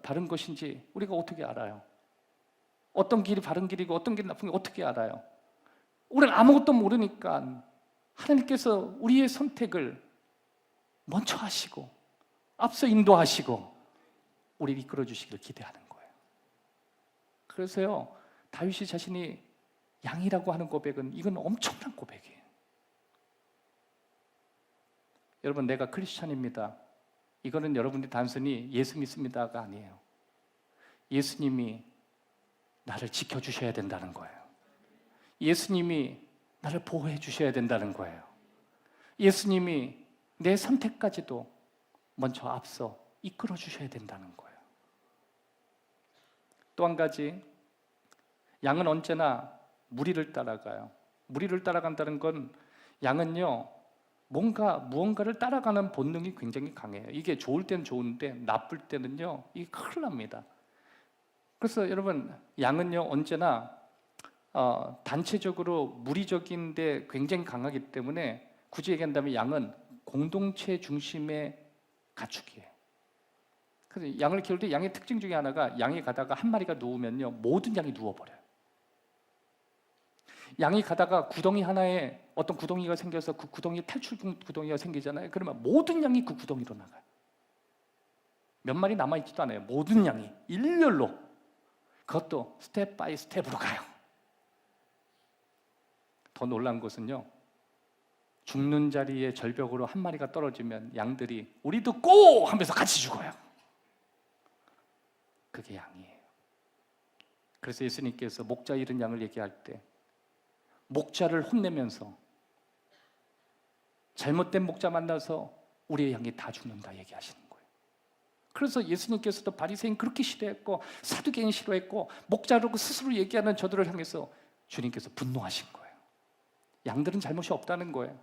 바른 것인지 우리가 어떻게 알아요? 어떤 길이 바른 길이고 어떤 길이 나쁜 게 어떻게 알아요? 우리는 아무것도 모르니까 하나님께서 우리의 선택을 먼저 하시고 앞서 인도하시고 우리를 이끌어 주시기를 기대하는 거예요. 그래서요, 다윗이 자신이 양이라고 하는 고백은 이건 엄청난 고백이에요. 여러분, 내가 크리스찬입니다. 이거는 여러분이 단순히 예수 믿습니다가 아니에요. 예수님이 나를 지켜주셔야 된다는 거예요. 예수님이 나를 보호해 주셔야 된다는 거예요. 예수님이 내 선택까지도 먼저 앞서 이끌어 주셔야 된다는 거예요. 또 한 가지, 양은 언제나 무리를 따라가요. 무리를 따라간다는 건 양은요, 무언가를 따라가는 본능이 굉장히 강해요. 이게 좋을 때는 좋은데 나쁠 때는요, 이게 큰일 납니다. 그래서 여러분, 양은요 언제나 단체적으로 무리적인데 굉장히 강하기 때문에 굳이 얘기한다면 양은 공동체 중심의 가축이에요. 그래서 양을 키울 때 양의 특징 중에 하나가 양이 가다가 한 마리가 누우면요 모든 양이 누워버려요. 양이 가다가 구덩이 하나에 어떤 구덩이가 생겨서 그 구덩이에 탈출 구덩이가 생기잖아요. 그러면 모든 양이 그 구덩이로 나가요. 몇 마리 남아있지도 않아요. 모든 양이 일렬로, 그것도 스텝 바이 스텝으로 가요. 더 놀라운 것은요, 죽는 자리에 절벽으로 한 마리가 떨어지면 양들이 우리도 고! 하면서 같이 죽어요. 그게 양이에요. 그래서 예수님께서 목자 잃은 양을 얘기할 때 목자를 혼내면서 잘못된 목자 만나서 우리의 양이 다 죽는다 얘기하시는 거예요. 그래서 예수님께서도 바리새인 그렇게 싫어했고 사두개인 싫어했고 목자라고 스스로 얘기하는 저들을 향해서 주님께서 분노하신 거예요. 양들은 잘못이 없다는 거예요.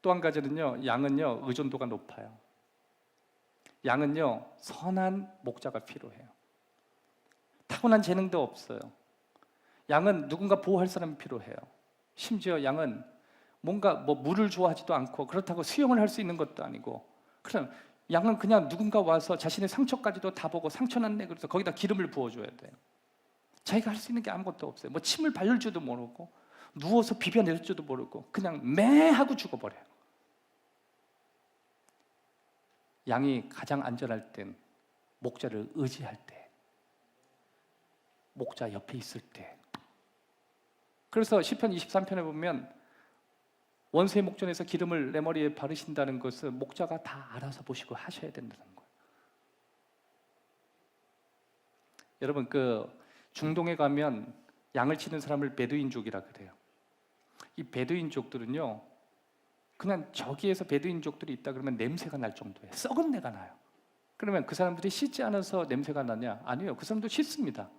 또 한 가지는요, 양은요 의존도가 높아요. 양은요 선한 목자가 필요해요. 타고난 재능도 없어요. 양은 누군가 보호할 사람이 필요해요. 심지어 양은 뭔가 물을 좋아하지도 않고 그렇다고 수영을 할 수 있는 것도 아니고, 그럼 양은 그냥 누군가 와서 자신의 상처까지도 다 보고 상처 났네 그래서 거기다 기름을 부어줘야 돼요. 자기가 할 수 있는 게 아무것도 없어요. 침을 발릴 줄도 모르고 누워서 비벼낼 줄도 모르고 그냥 매 하고 죽어버려요. 양이 가장 안전할 땐 목자를 의지할 때, 목자 옆에 있을 때. 그래서 시편 23편에 보면 원수의 목전에서 기름을 내 머리에 바르신다는 것은 목자가 다 알아서 보시고 하셔야 된다는 거예요. 여러분, 중동에 가면 양을 치는 사람을 베두인족이라 그래요. 이 베두인족들은요 그냥 저기에서 베두인족들이 있다 그러면 냄새가 날 정도예요. 썩은 내가 나요. 그러면 그 사람들이 씻지 않아서 냄새가 나냐? 아니에요. 그 사람도 씻습니다.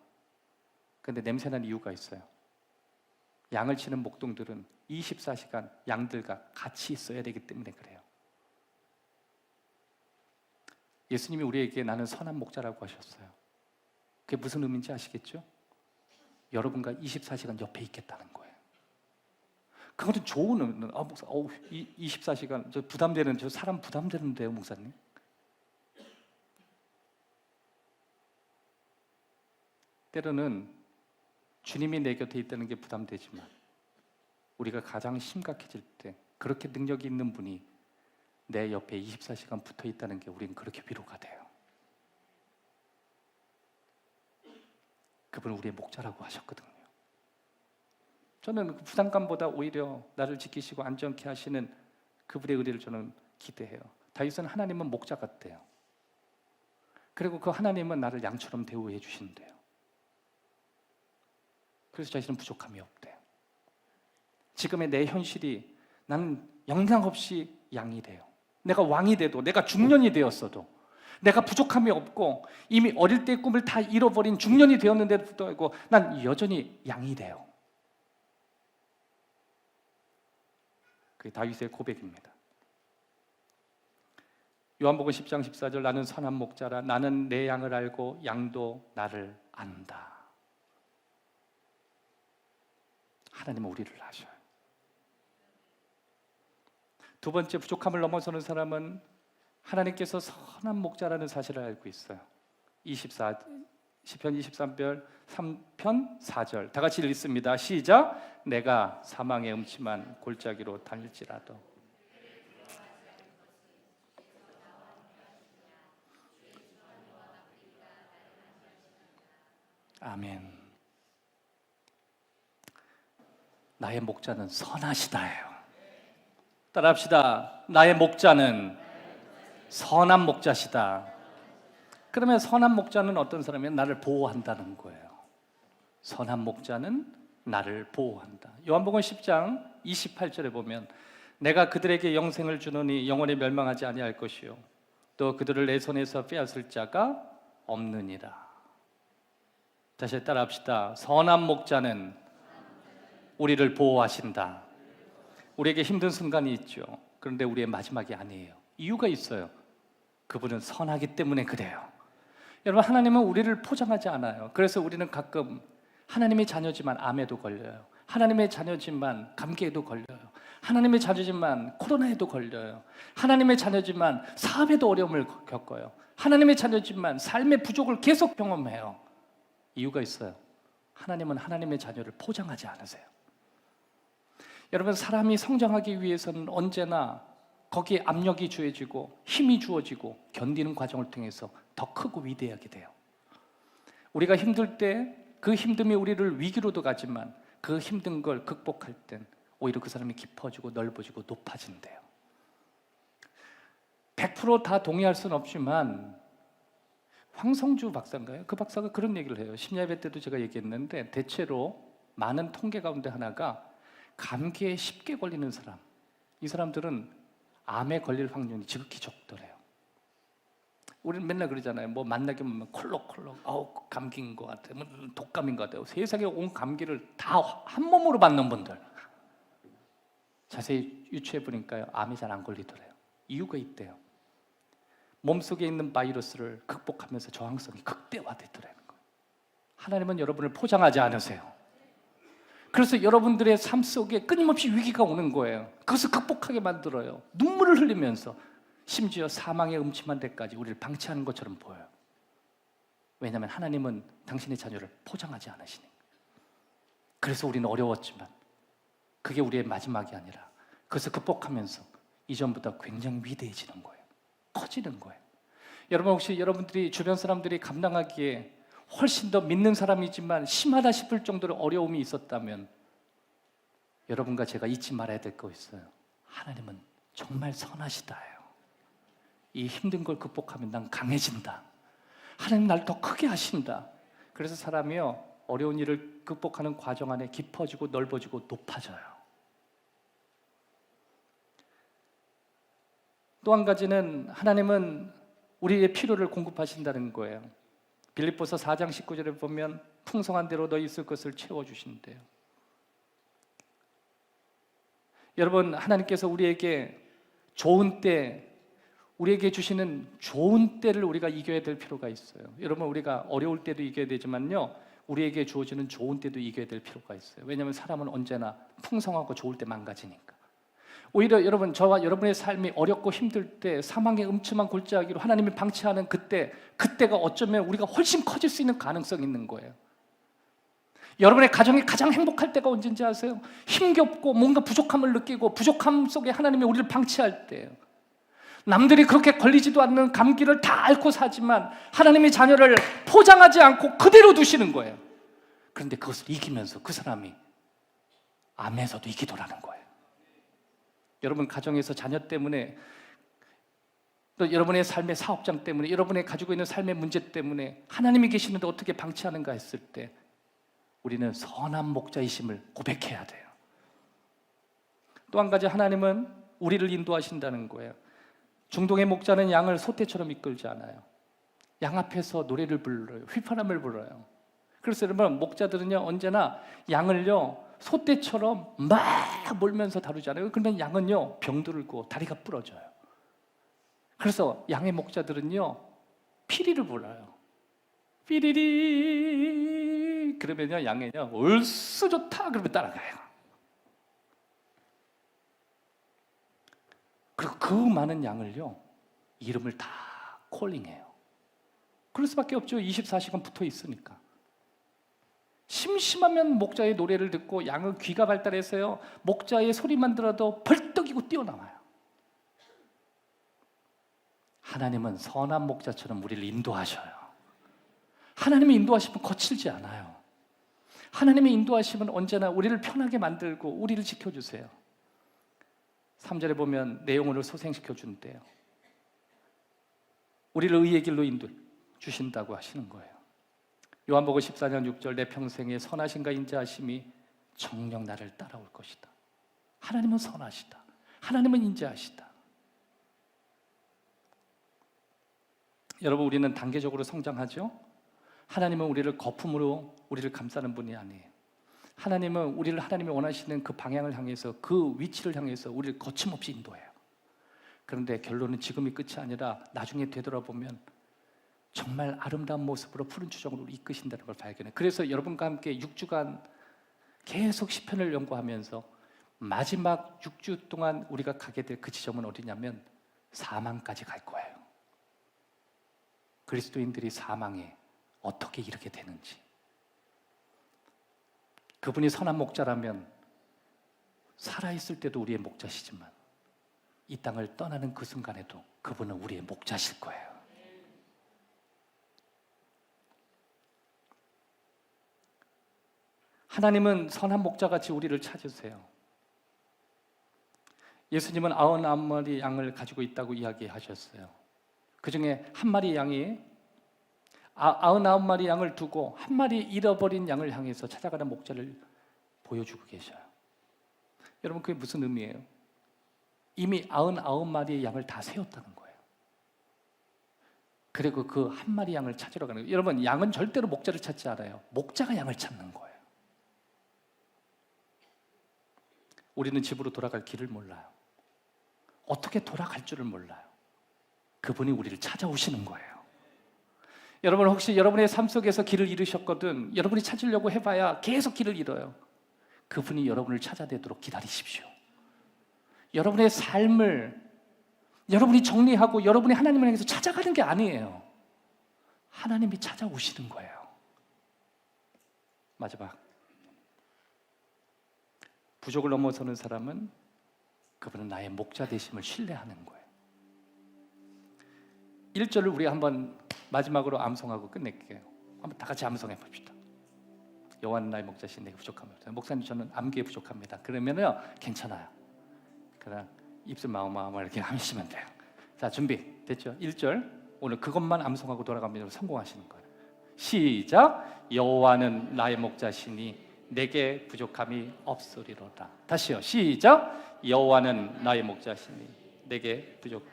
그런데 냄새 나는 이유가 있어요. 양을 치는 목동들은 24시간 양들과 같이 있어야 되기 때문에 그래요. 예수님이 우리에게 나는 선한 목자라고 하셨어요. 그게 무슨 의미인지 아시겠죠? 여러분과 24시간 옆에 있겠다는 거예요. 그것은 좋은 의미는 24시간 저 부담되는, 저 사람 부담되는데요, 목사님. 때로는 주님이 내 곁에 있다는 게 부담되지만 우리가 가장 심각해질 때 그렇게 능력이 있는 분이 내 옆에 24시간 붙어 있다는 게 우리는 그렇게 위로가 돼요. 그분은 우리의 목자라고 하셨거든요. 저는 그 부담감보다 오히려 나를 지키시고 안전케 하시는 그분의 의리를 저는 기대해요. 다윗은 하나님은 목자 같대요. 그리고 그 하나님은 나를 양처럼 대우해 주신대요. 그래서 자신은 부족함이 없대요. 지금의 내 현실이 나는 영향 없이 양이 돼요. 내가 왕이 돼도, 내가 중년이 되었어도, 내가 부족함이 없고 이미 어릴 때의 꿈을 다 잃어버린 중년이 되었는데도 불구하고 난 여전히 양이 돼요. 그게 다윗의 고백입니다. 요한복음 10장 14절, 나는 선한 목자라, 나는 내 양을 알고 양도 나를 안다. 하나님은 우리를 아셔요. 두 번째, 부족함을 넘어서는 사람은 하나님께서 선한 목자라는 사실을 알고 있어요. 시편 23편 3편 4절 다 같이 읽습니다. 시작. 내가 사망의 음침한 골짜기로 다닐지라도. 아멘. 나의 목자는 선하시다예요. 따라합시다. 나의 목자는 선한 목자시다. 그러면 선한 목자는 어떤 사람이면 나를 보호한다는 거예요. 선한 목자는 나를 보호한다. 요한복음 10장 28절에 보면 내가 그들에게 영생을 주노니 영원히 멸망하지 아니할 것이요 또 그들을 내 손에서 빼앗을 자가 없느니라. 다시 따라합시다. 선한 목자는 우리를 보호하신다. 우리에게 힘든 순간이 있죠. 그런데 우리의 마지막이 아니에요. 이유가 있어요. 그분은 선하기 때문에 그래요. 여러분, 하나님은 우리를 포장하지 않아요. 그래서 우리는 가끔 하나님의 자녀지만 암에도 걸려요. 하나님의 자녀지만 감기에도 걸려요. 하나님의 자녀지만 코로나에도 걸려요. 하나님의 자녀지만 사업에도 어려움을 겪어요. 하나님의 자녀지만 삶의 부족을 계속 경험해요. 이유가 있어요. 하나님은 하나님의 자녀를 포장하지 않으세요. 여러분, 사람이 성장하기 위해서는 언제나 거기에 압력이 주어지고 힘이 주어지고 견디는 과정을 통해서 더 크고 위대하게 돼요. 우리가 힘들 때 그 힘듦이 우리를 위기로도 가지만 그 힘든 걸 극복할 땐 오히려 그 사람이 깊어지고 넓어지고 높아진대요. 100% 다 동의할 수는 없지만 황성주 박사인가요? 그 박사가 그런 얘기를 해요. 심야예배 때도 제가 얘기했는데 대체로 많은 통계 가운데 하나가 감기에 쉽게 걸리는 사람, 이 사람들은 암에 걸릴 확률이 지극히 적더래요. 우리는 맨날 그러잖아요. 뭐 만나게 보면 콜록콜록, 감기인 것 같아, 뭐 독감인 것 같아요. 세상에 온 감기를 다 한 몸으로 받는 분들 자세히 유추해 보니까요, 암이 잘 안 걸리더래요. 이유가 있대요. 몸속에 있는 바이러스를 극복하면서 저항성이 극대화되더라는 거예요. 하나님은 여러분을 포장하지 않으세요. 그래서 여러분들의 삶 속에 끊임없이 위기가 오는 거예요. 그것을 극복하게 만들어요. 눈물을 흘리면서 심지어 사망의 음침한 데까지 우리를 방치하는 것처럼 보여요. 왜냐하면 하나님은 당신의 자녀를 포장하지 않으시니까. 그래서 우리는 어려웠지만 그게 우리의 마지막이 아니라 그것을 극복하면서 이전보다 굉장히 위대해지는 거예요. 커지는 거예요. 여러분, 혹시 여러분들이 주변 사람들이 감당하기에 훨씬 더 믿는 사람이지만 심하다 싶을 정도로 어려움이 있었다면 여러분과 제가 잊지 말아야 될 거 있어요. 하나님은 정말 선하시다예요. 이 힘든 걸 극복하면 난 강해진다. 하나님 날 더 크게 하신다. 그래서 사람이요, 어려운 일을 극복하는 과정 안에 깊어지고 넓어지고 높아져요. 또 한 가지는 하나님은 우리의 필요를 공급하신다는 거예요. 빌립보서 4장 19절에 보면 풍성한 대로 너희 있을 것을 채워주신대요. 여러분, 하나님께서 우리에게 좋은 때, 우리에게 주시는 좋은 때를 우리가 이겨야 될 필요가 있어요. 여러분, 우리가 어려울 때도 이겨야 되지만요, 우리에게 주어지는 좋은 때도 이겨야 될 필요가 있어요. 왜냐하면 사람은 언제나 풍성하고 좋을 때 망가지니까. 오히려 여러분, 저와 여러분의 삶이 어렵고 힘들 때, 사망의 음침한 골짜기로 하나님이 방치하는 그때가 어쩌면 우리가 훨씬 커질 수 있는 가능성이 있는 거예요. 여러분의 가정이 가장 행복할 때가 언제인지 아세요? 힘겹고 뭔가 부족함을 느끼고 부족함 속에 하나님이 우리를 방치할 때예요. 남들이 그렇게 걸리지도 않는 감기를 다 앓고 사지만 하나님이 자녀를 포장하지 않고 그대로 두시는 거예요. 그런데 그것을 이기면서 그 사람이 암에서도 이기더라는 거예요. 여러분, 가정에서 자녀 때문에 또 여러분의 삶의 사업장 때문에, 여러분의 가지고 있는 삶의 문제 때문에 하나님이 계시는데 어떻게 방치하는가 했을 때 우리는 선한 목자이심을 고백해야 돼요. 또 한 가지, 하나님은 우리를 인도하신다는 거예요. 중동의 목자는 양을 소떼처럼 이끌지 않아요. 양 앞에서 노래를 불러요. 휘파람을 불어요. 그래서 여러분, 목자들은요 언제나 양을요 소떼처럼 막 몰면서 다루지 않아요. 그러면 양은요 병들고 다리가 부러져요. 그래서 양의 목자들은요 피리를 불어요. 피리리. 그러면요 양은요 얼쑤 좋다 그러면 따라가요. 그리고 그 많은 양을요 이름을 다 콜링해요. 그럴 수밖에 없죠. 24시간 붙어 있으니까. 심심하면 목자의 노래를 듣고, 양은 귀가 발달해서요 목자의 소리만 들어도 벌떡이고 뛰어나와요. 하나님은 선한 목자처럼 우리를 인도하셔요. 하나님의 인도하심은 거칠지 않아요. 하나님의 인도하심은 언제나 우리를 편하게 만들고 우리를 지켜주세요. 3절에 보면 내 영혼을 소생시켜 준대요. 우리를 의의 길로 인도해 주신다고 하시는 거예요. 요한복음 14장 6절, 내 평생에 선하신가 인자하심이 정녕 나를 따라올 것이다. 하나님은 선하시다. 하나님은 인자하시다. 여러분, 우리는 단계적으로 성장하죠. 하나님은 우리를 거품으로 우리를 감싸는 분이 아니에요. 하나님은 우리를 하나님이 원하시는 그 방향을 향해서, 그 위치를 향해서 우리를 거침없이 인도해요. 그런데 결론은 지금이 끝이 아니라 나중에 되돌아보면 정말 아름다운 모습으로 푸른 추정으로 이끄신다는 걸 발견해요. 그래서 여러분과 함께 6주간 계속 시편을 연구하면서 마지막 6주 동안 우리가 가게 될 그 지점은 어디냐면 사망까지 갈 거예요. 그리스도인들이 사망에 어떻게 이르게 되는지. 그분이 선한 목자라면 살아있을 때도 우리의 목자시지만 이 땅을 떠나는 그 순간에도 그분은 우리의 목자실 거예요. 하나님은 선한 목자같이 우리를 찾으세요. 예수님은 99마리 양을 가지고 있다고 이야기하셨어요. 그 중에 한 마리 양이 99마리 양을 두고 한 마리 잃어버린 양을 향해서 찾아가는 목자를 보여주고 계셔요. 여러분, 그게 무슨 의미예요? 이미 99마리의 양을 다 세웠다는 거예요. 그리고 그 한 마리 양을 찾으러 가는 거예요. 여러분, 양은 절대로 목자를 찾지 않아요. 목자가 양을 찾는 거예요. 우리는 집으로 돌아갈 길을 몰라요. 어떻게 돌아갈 줄을 몰라요. 그분이 우리를 찾아오시는 거예요. 여러분, 혹시 여러분의 삶 속에서 길을 잃으셨거든 여러분이 찾으려고 해봐야 계속 길을 잃어요. 그분이 여러분을 찾아내도록 기다리십시오. 여러분의 삶을 여러분이 정리하고 여러분이 하나님을 향해서 찾아가는 게 아니에요. 하나님이 찾아오시는 거예요. 마지막, 부족을 넘어서는 사람은 그분은 나의 목자 되심을 신뢰하는 거예요. 1절을 우리 한번 마지막으로 암송하고 끝낼게요. 한번 다 같이 암송해 봅시다. 여호와는 나의 목자신 내게 부족합니다. 목사님, 저는 암기에 부족합니다. 그러면요 괜찮아요. 그냥 입술 마음마음 이렇게 하시면 돼요. 자, 준비 됐죠? 1절 오늘 그것만 암송하고 돌아가면 성공하시는 거예요. 시작. 여호와는 나의 목자시니 내게 부족함이 없으리로다. 다시요. 시작. 여호와는 나의 목자시니 내게 부족함.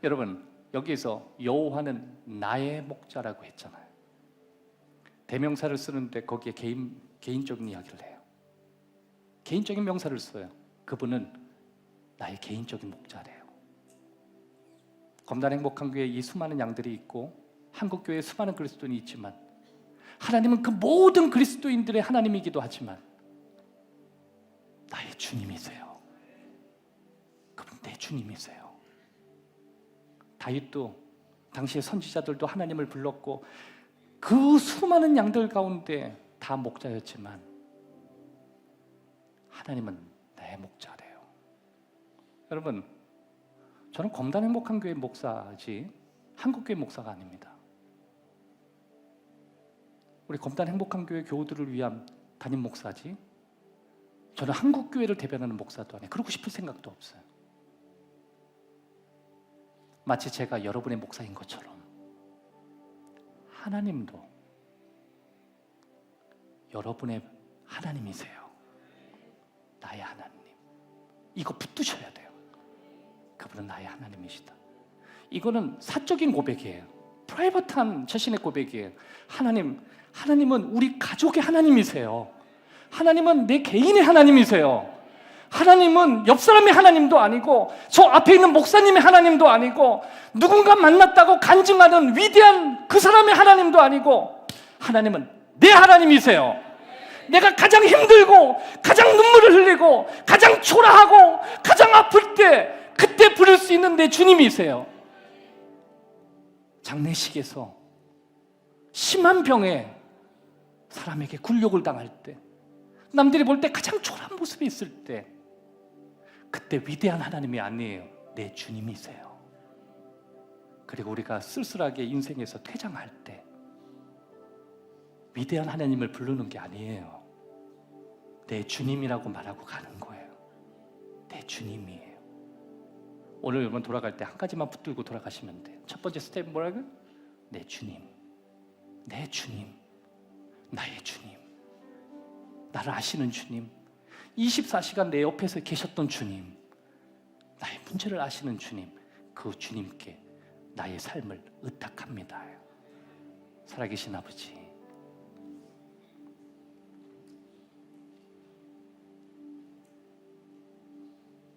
여러분, 여기서 여호와는 나의 목자라고 했잖아요. 대명사를 쓰는데 거기에 개인적인 이야기를 해요. 개인적인 명사를 써요. 그분은 나의 개인적인 목자래요. 검단 행복한 교회에 이 수많은 양들이 있고 한국교회에 수많은 그리스도인이 있지만 하나님은 그 모든 그리스도인들의 하나님이기도 하지만 나의 주님이세요. 그분 내 주님이세요. 다윗도 당시의 선지자들도 하나님을 불렀고 그 수많은 양들 가운데 다 목자였지만 하나님은 내 목자래요. 여러분, 저는 검단 행복한 교회 목사지 한국교회 목사가 아닙니다. 우리 검단 행복한 교회 교우들을 위한 담임 목사지 저는 한국교회를 대변하는 목사도 아니에요. 그러고 싶을 생각도 없어요. 마치 제가 여러분의 목사인 것처럼 하나님도 여러분의 하나님이세요. 나의 하나님. 이거 붙드셔야 돼요. 그분은 나의 하나님이시다. 이거는 사적인 고백이에요. 프라이버트한 자신의 고백이에요. 하나님은 우리 가족의 하나님이세요. 하나님은 내 개인의 하나님이세요. 하나님은 옆 사람의 하나님도 아니고 저 앞에 있는 목사님의 하나님도 아니고 누군가 만났다고 간증하는 위대한 그 사람의 하나님도 아니고 하나님은 내 하나님이세요. 내가 가장 힘들고 가장 눈물을 흘리고 가장 초라하고 가장 아플 때 그때 부를 수 있는 내 주님이세요. 장례식에서 심한 병에 사람에게 굴욕을 당할 때 남들이 볼 때 가장 초라한 모습이 있을 때 그때 위대한 하나님이 아니에요. 내 주님이세요. 그리고 우리가 쓸쓸하게 인생에서 퇴장할 때 위대한 하나님을 부르는 게 아니에요. 내 주님이라고 말하고 가는 거예요. 내 주님이에요. 오늘 여러분 돌아갈 때 한 가지만 붙들고 돌아가시면 돼요. 첫 번째 스텝 뭐라고요? 내 주님. 내 주님. 나의 주님. 나를 아시는 주님. 24시간 내 옆에서 계셨던 주님. 나의 문제를 아시는 주님. 그 주님께 나의 삶을 의탁합니다. 살아계신 아버지,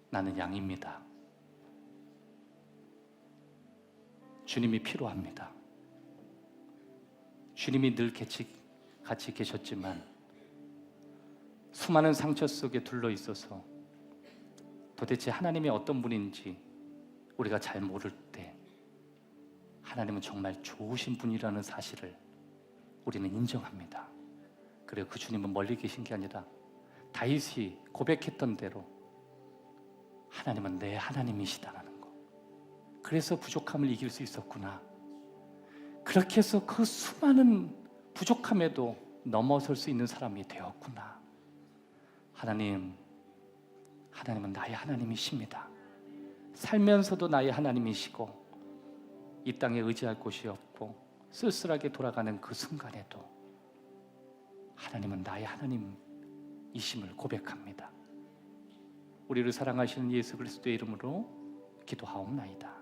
나는 양입니다. 주님이 필요합니다. 주님이 늘 같이 계셨지만 수많은 상처 속에 둘러 있어서 도대체 하나님이 어떤 분인지 우리가 잘 모를 때 하나님은 정말 좋으신 분이라는 사실을 우리는 인정합니다. 그리고 그 주님은 멀리 계신 게 아니라 다윗이 고백했던 대로 하나님은 내 하나님이시다라는 거. 그래서 부족함을 이길 수 있었구나. 그렇게 해서 그 수많은 부족함에도 넘어설 수 있는 사람이 되었구나. 하나님은 나의 하나님이십니다. 살면서도 나의 하나님이시고 이 땅에 의지할 곳이 없고 쓸쓸하게 돌아가는 그 순간에도 하나님은 나의 하나님이심을 고백합니다. 우리를 사랑하시는 예수 그리스도의 이름으로 기도하옵나이다.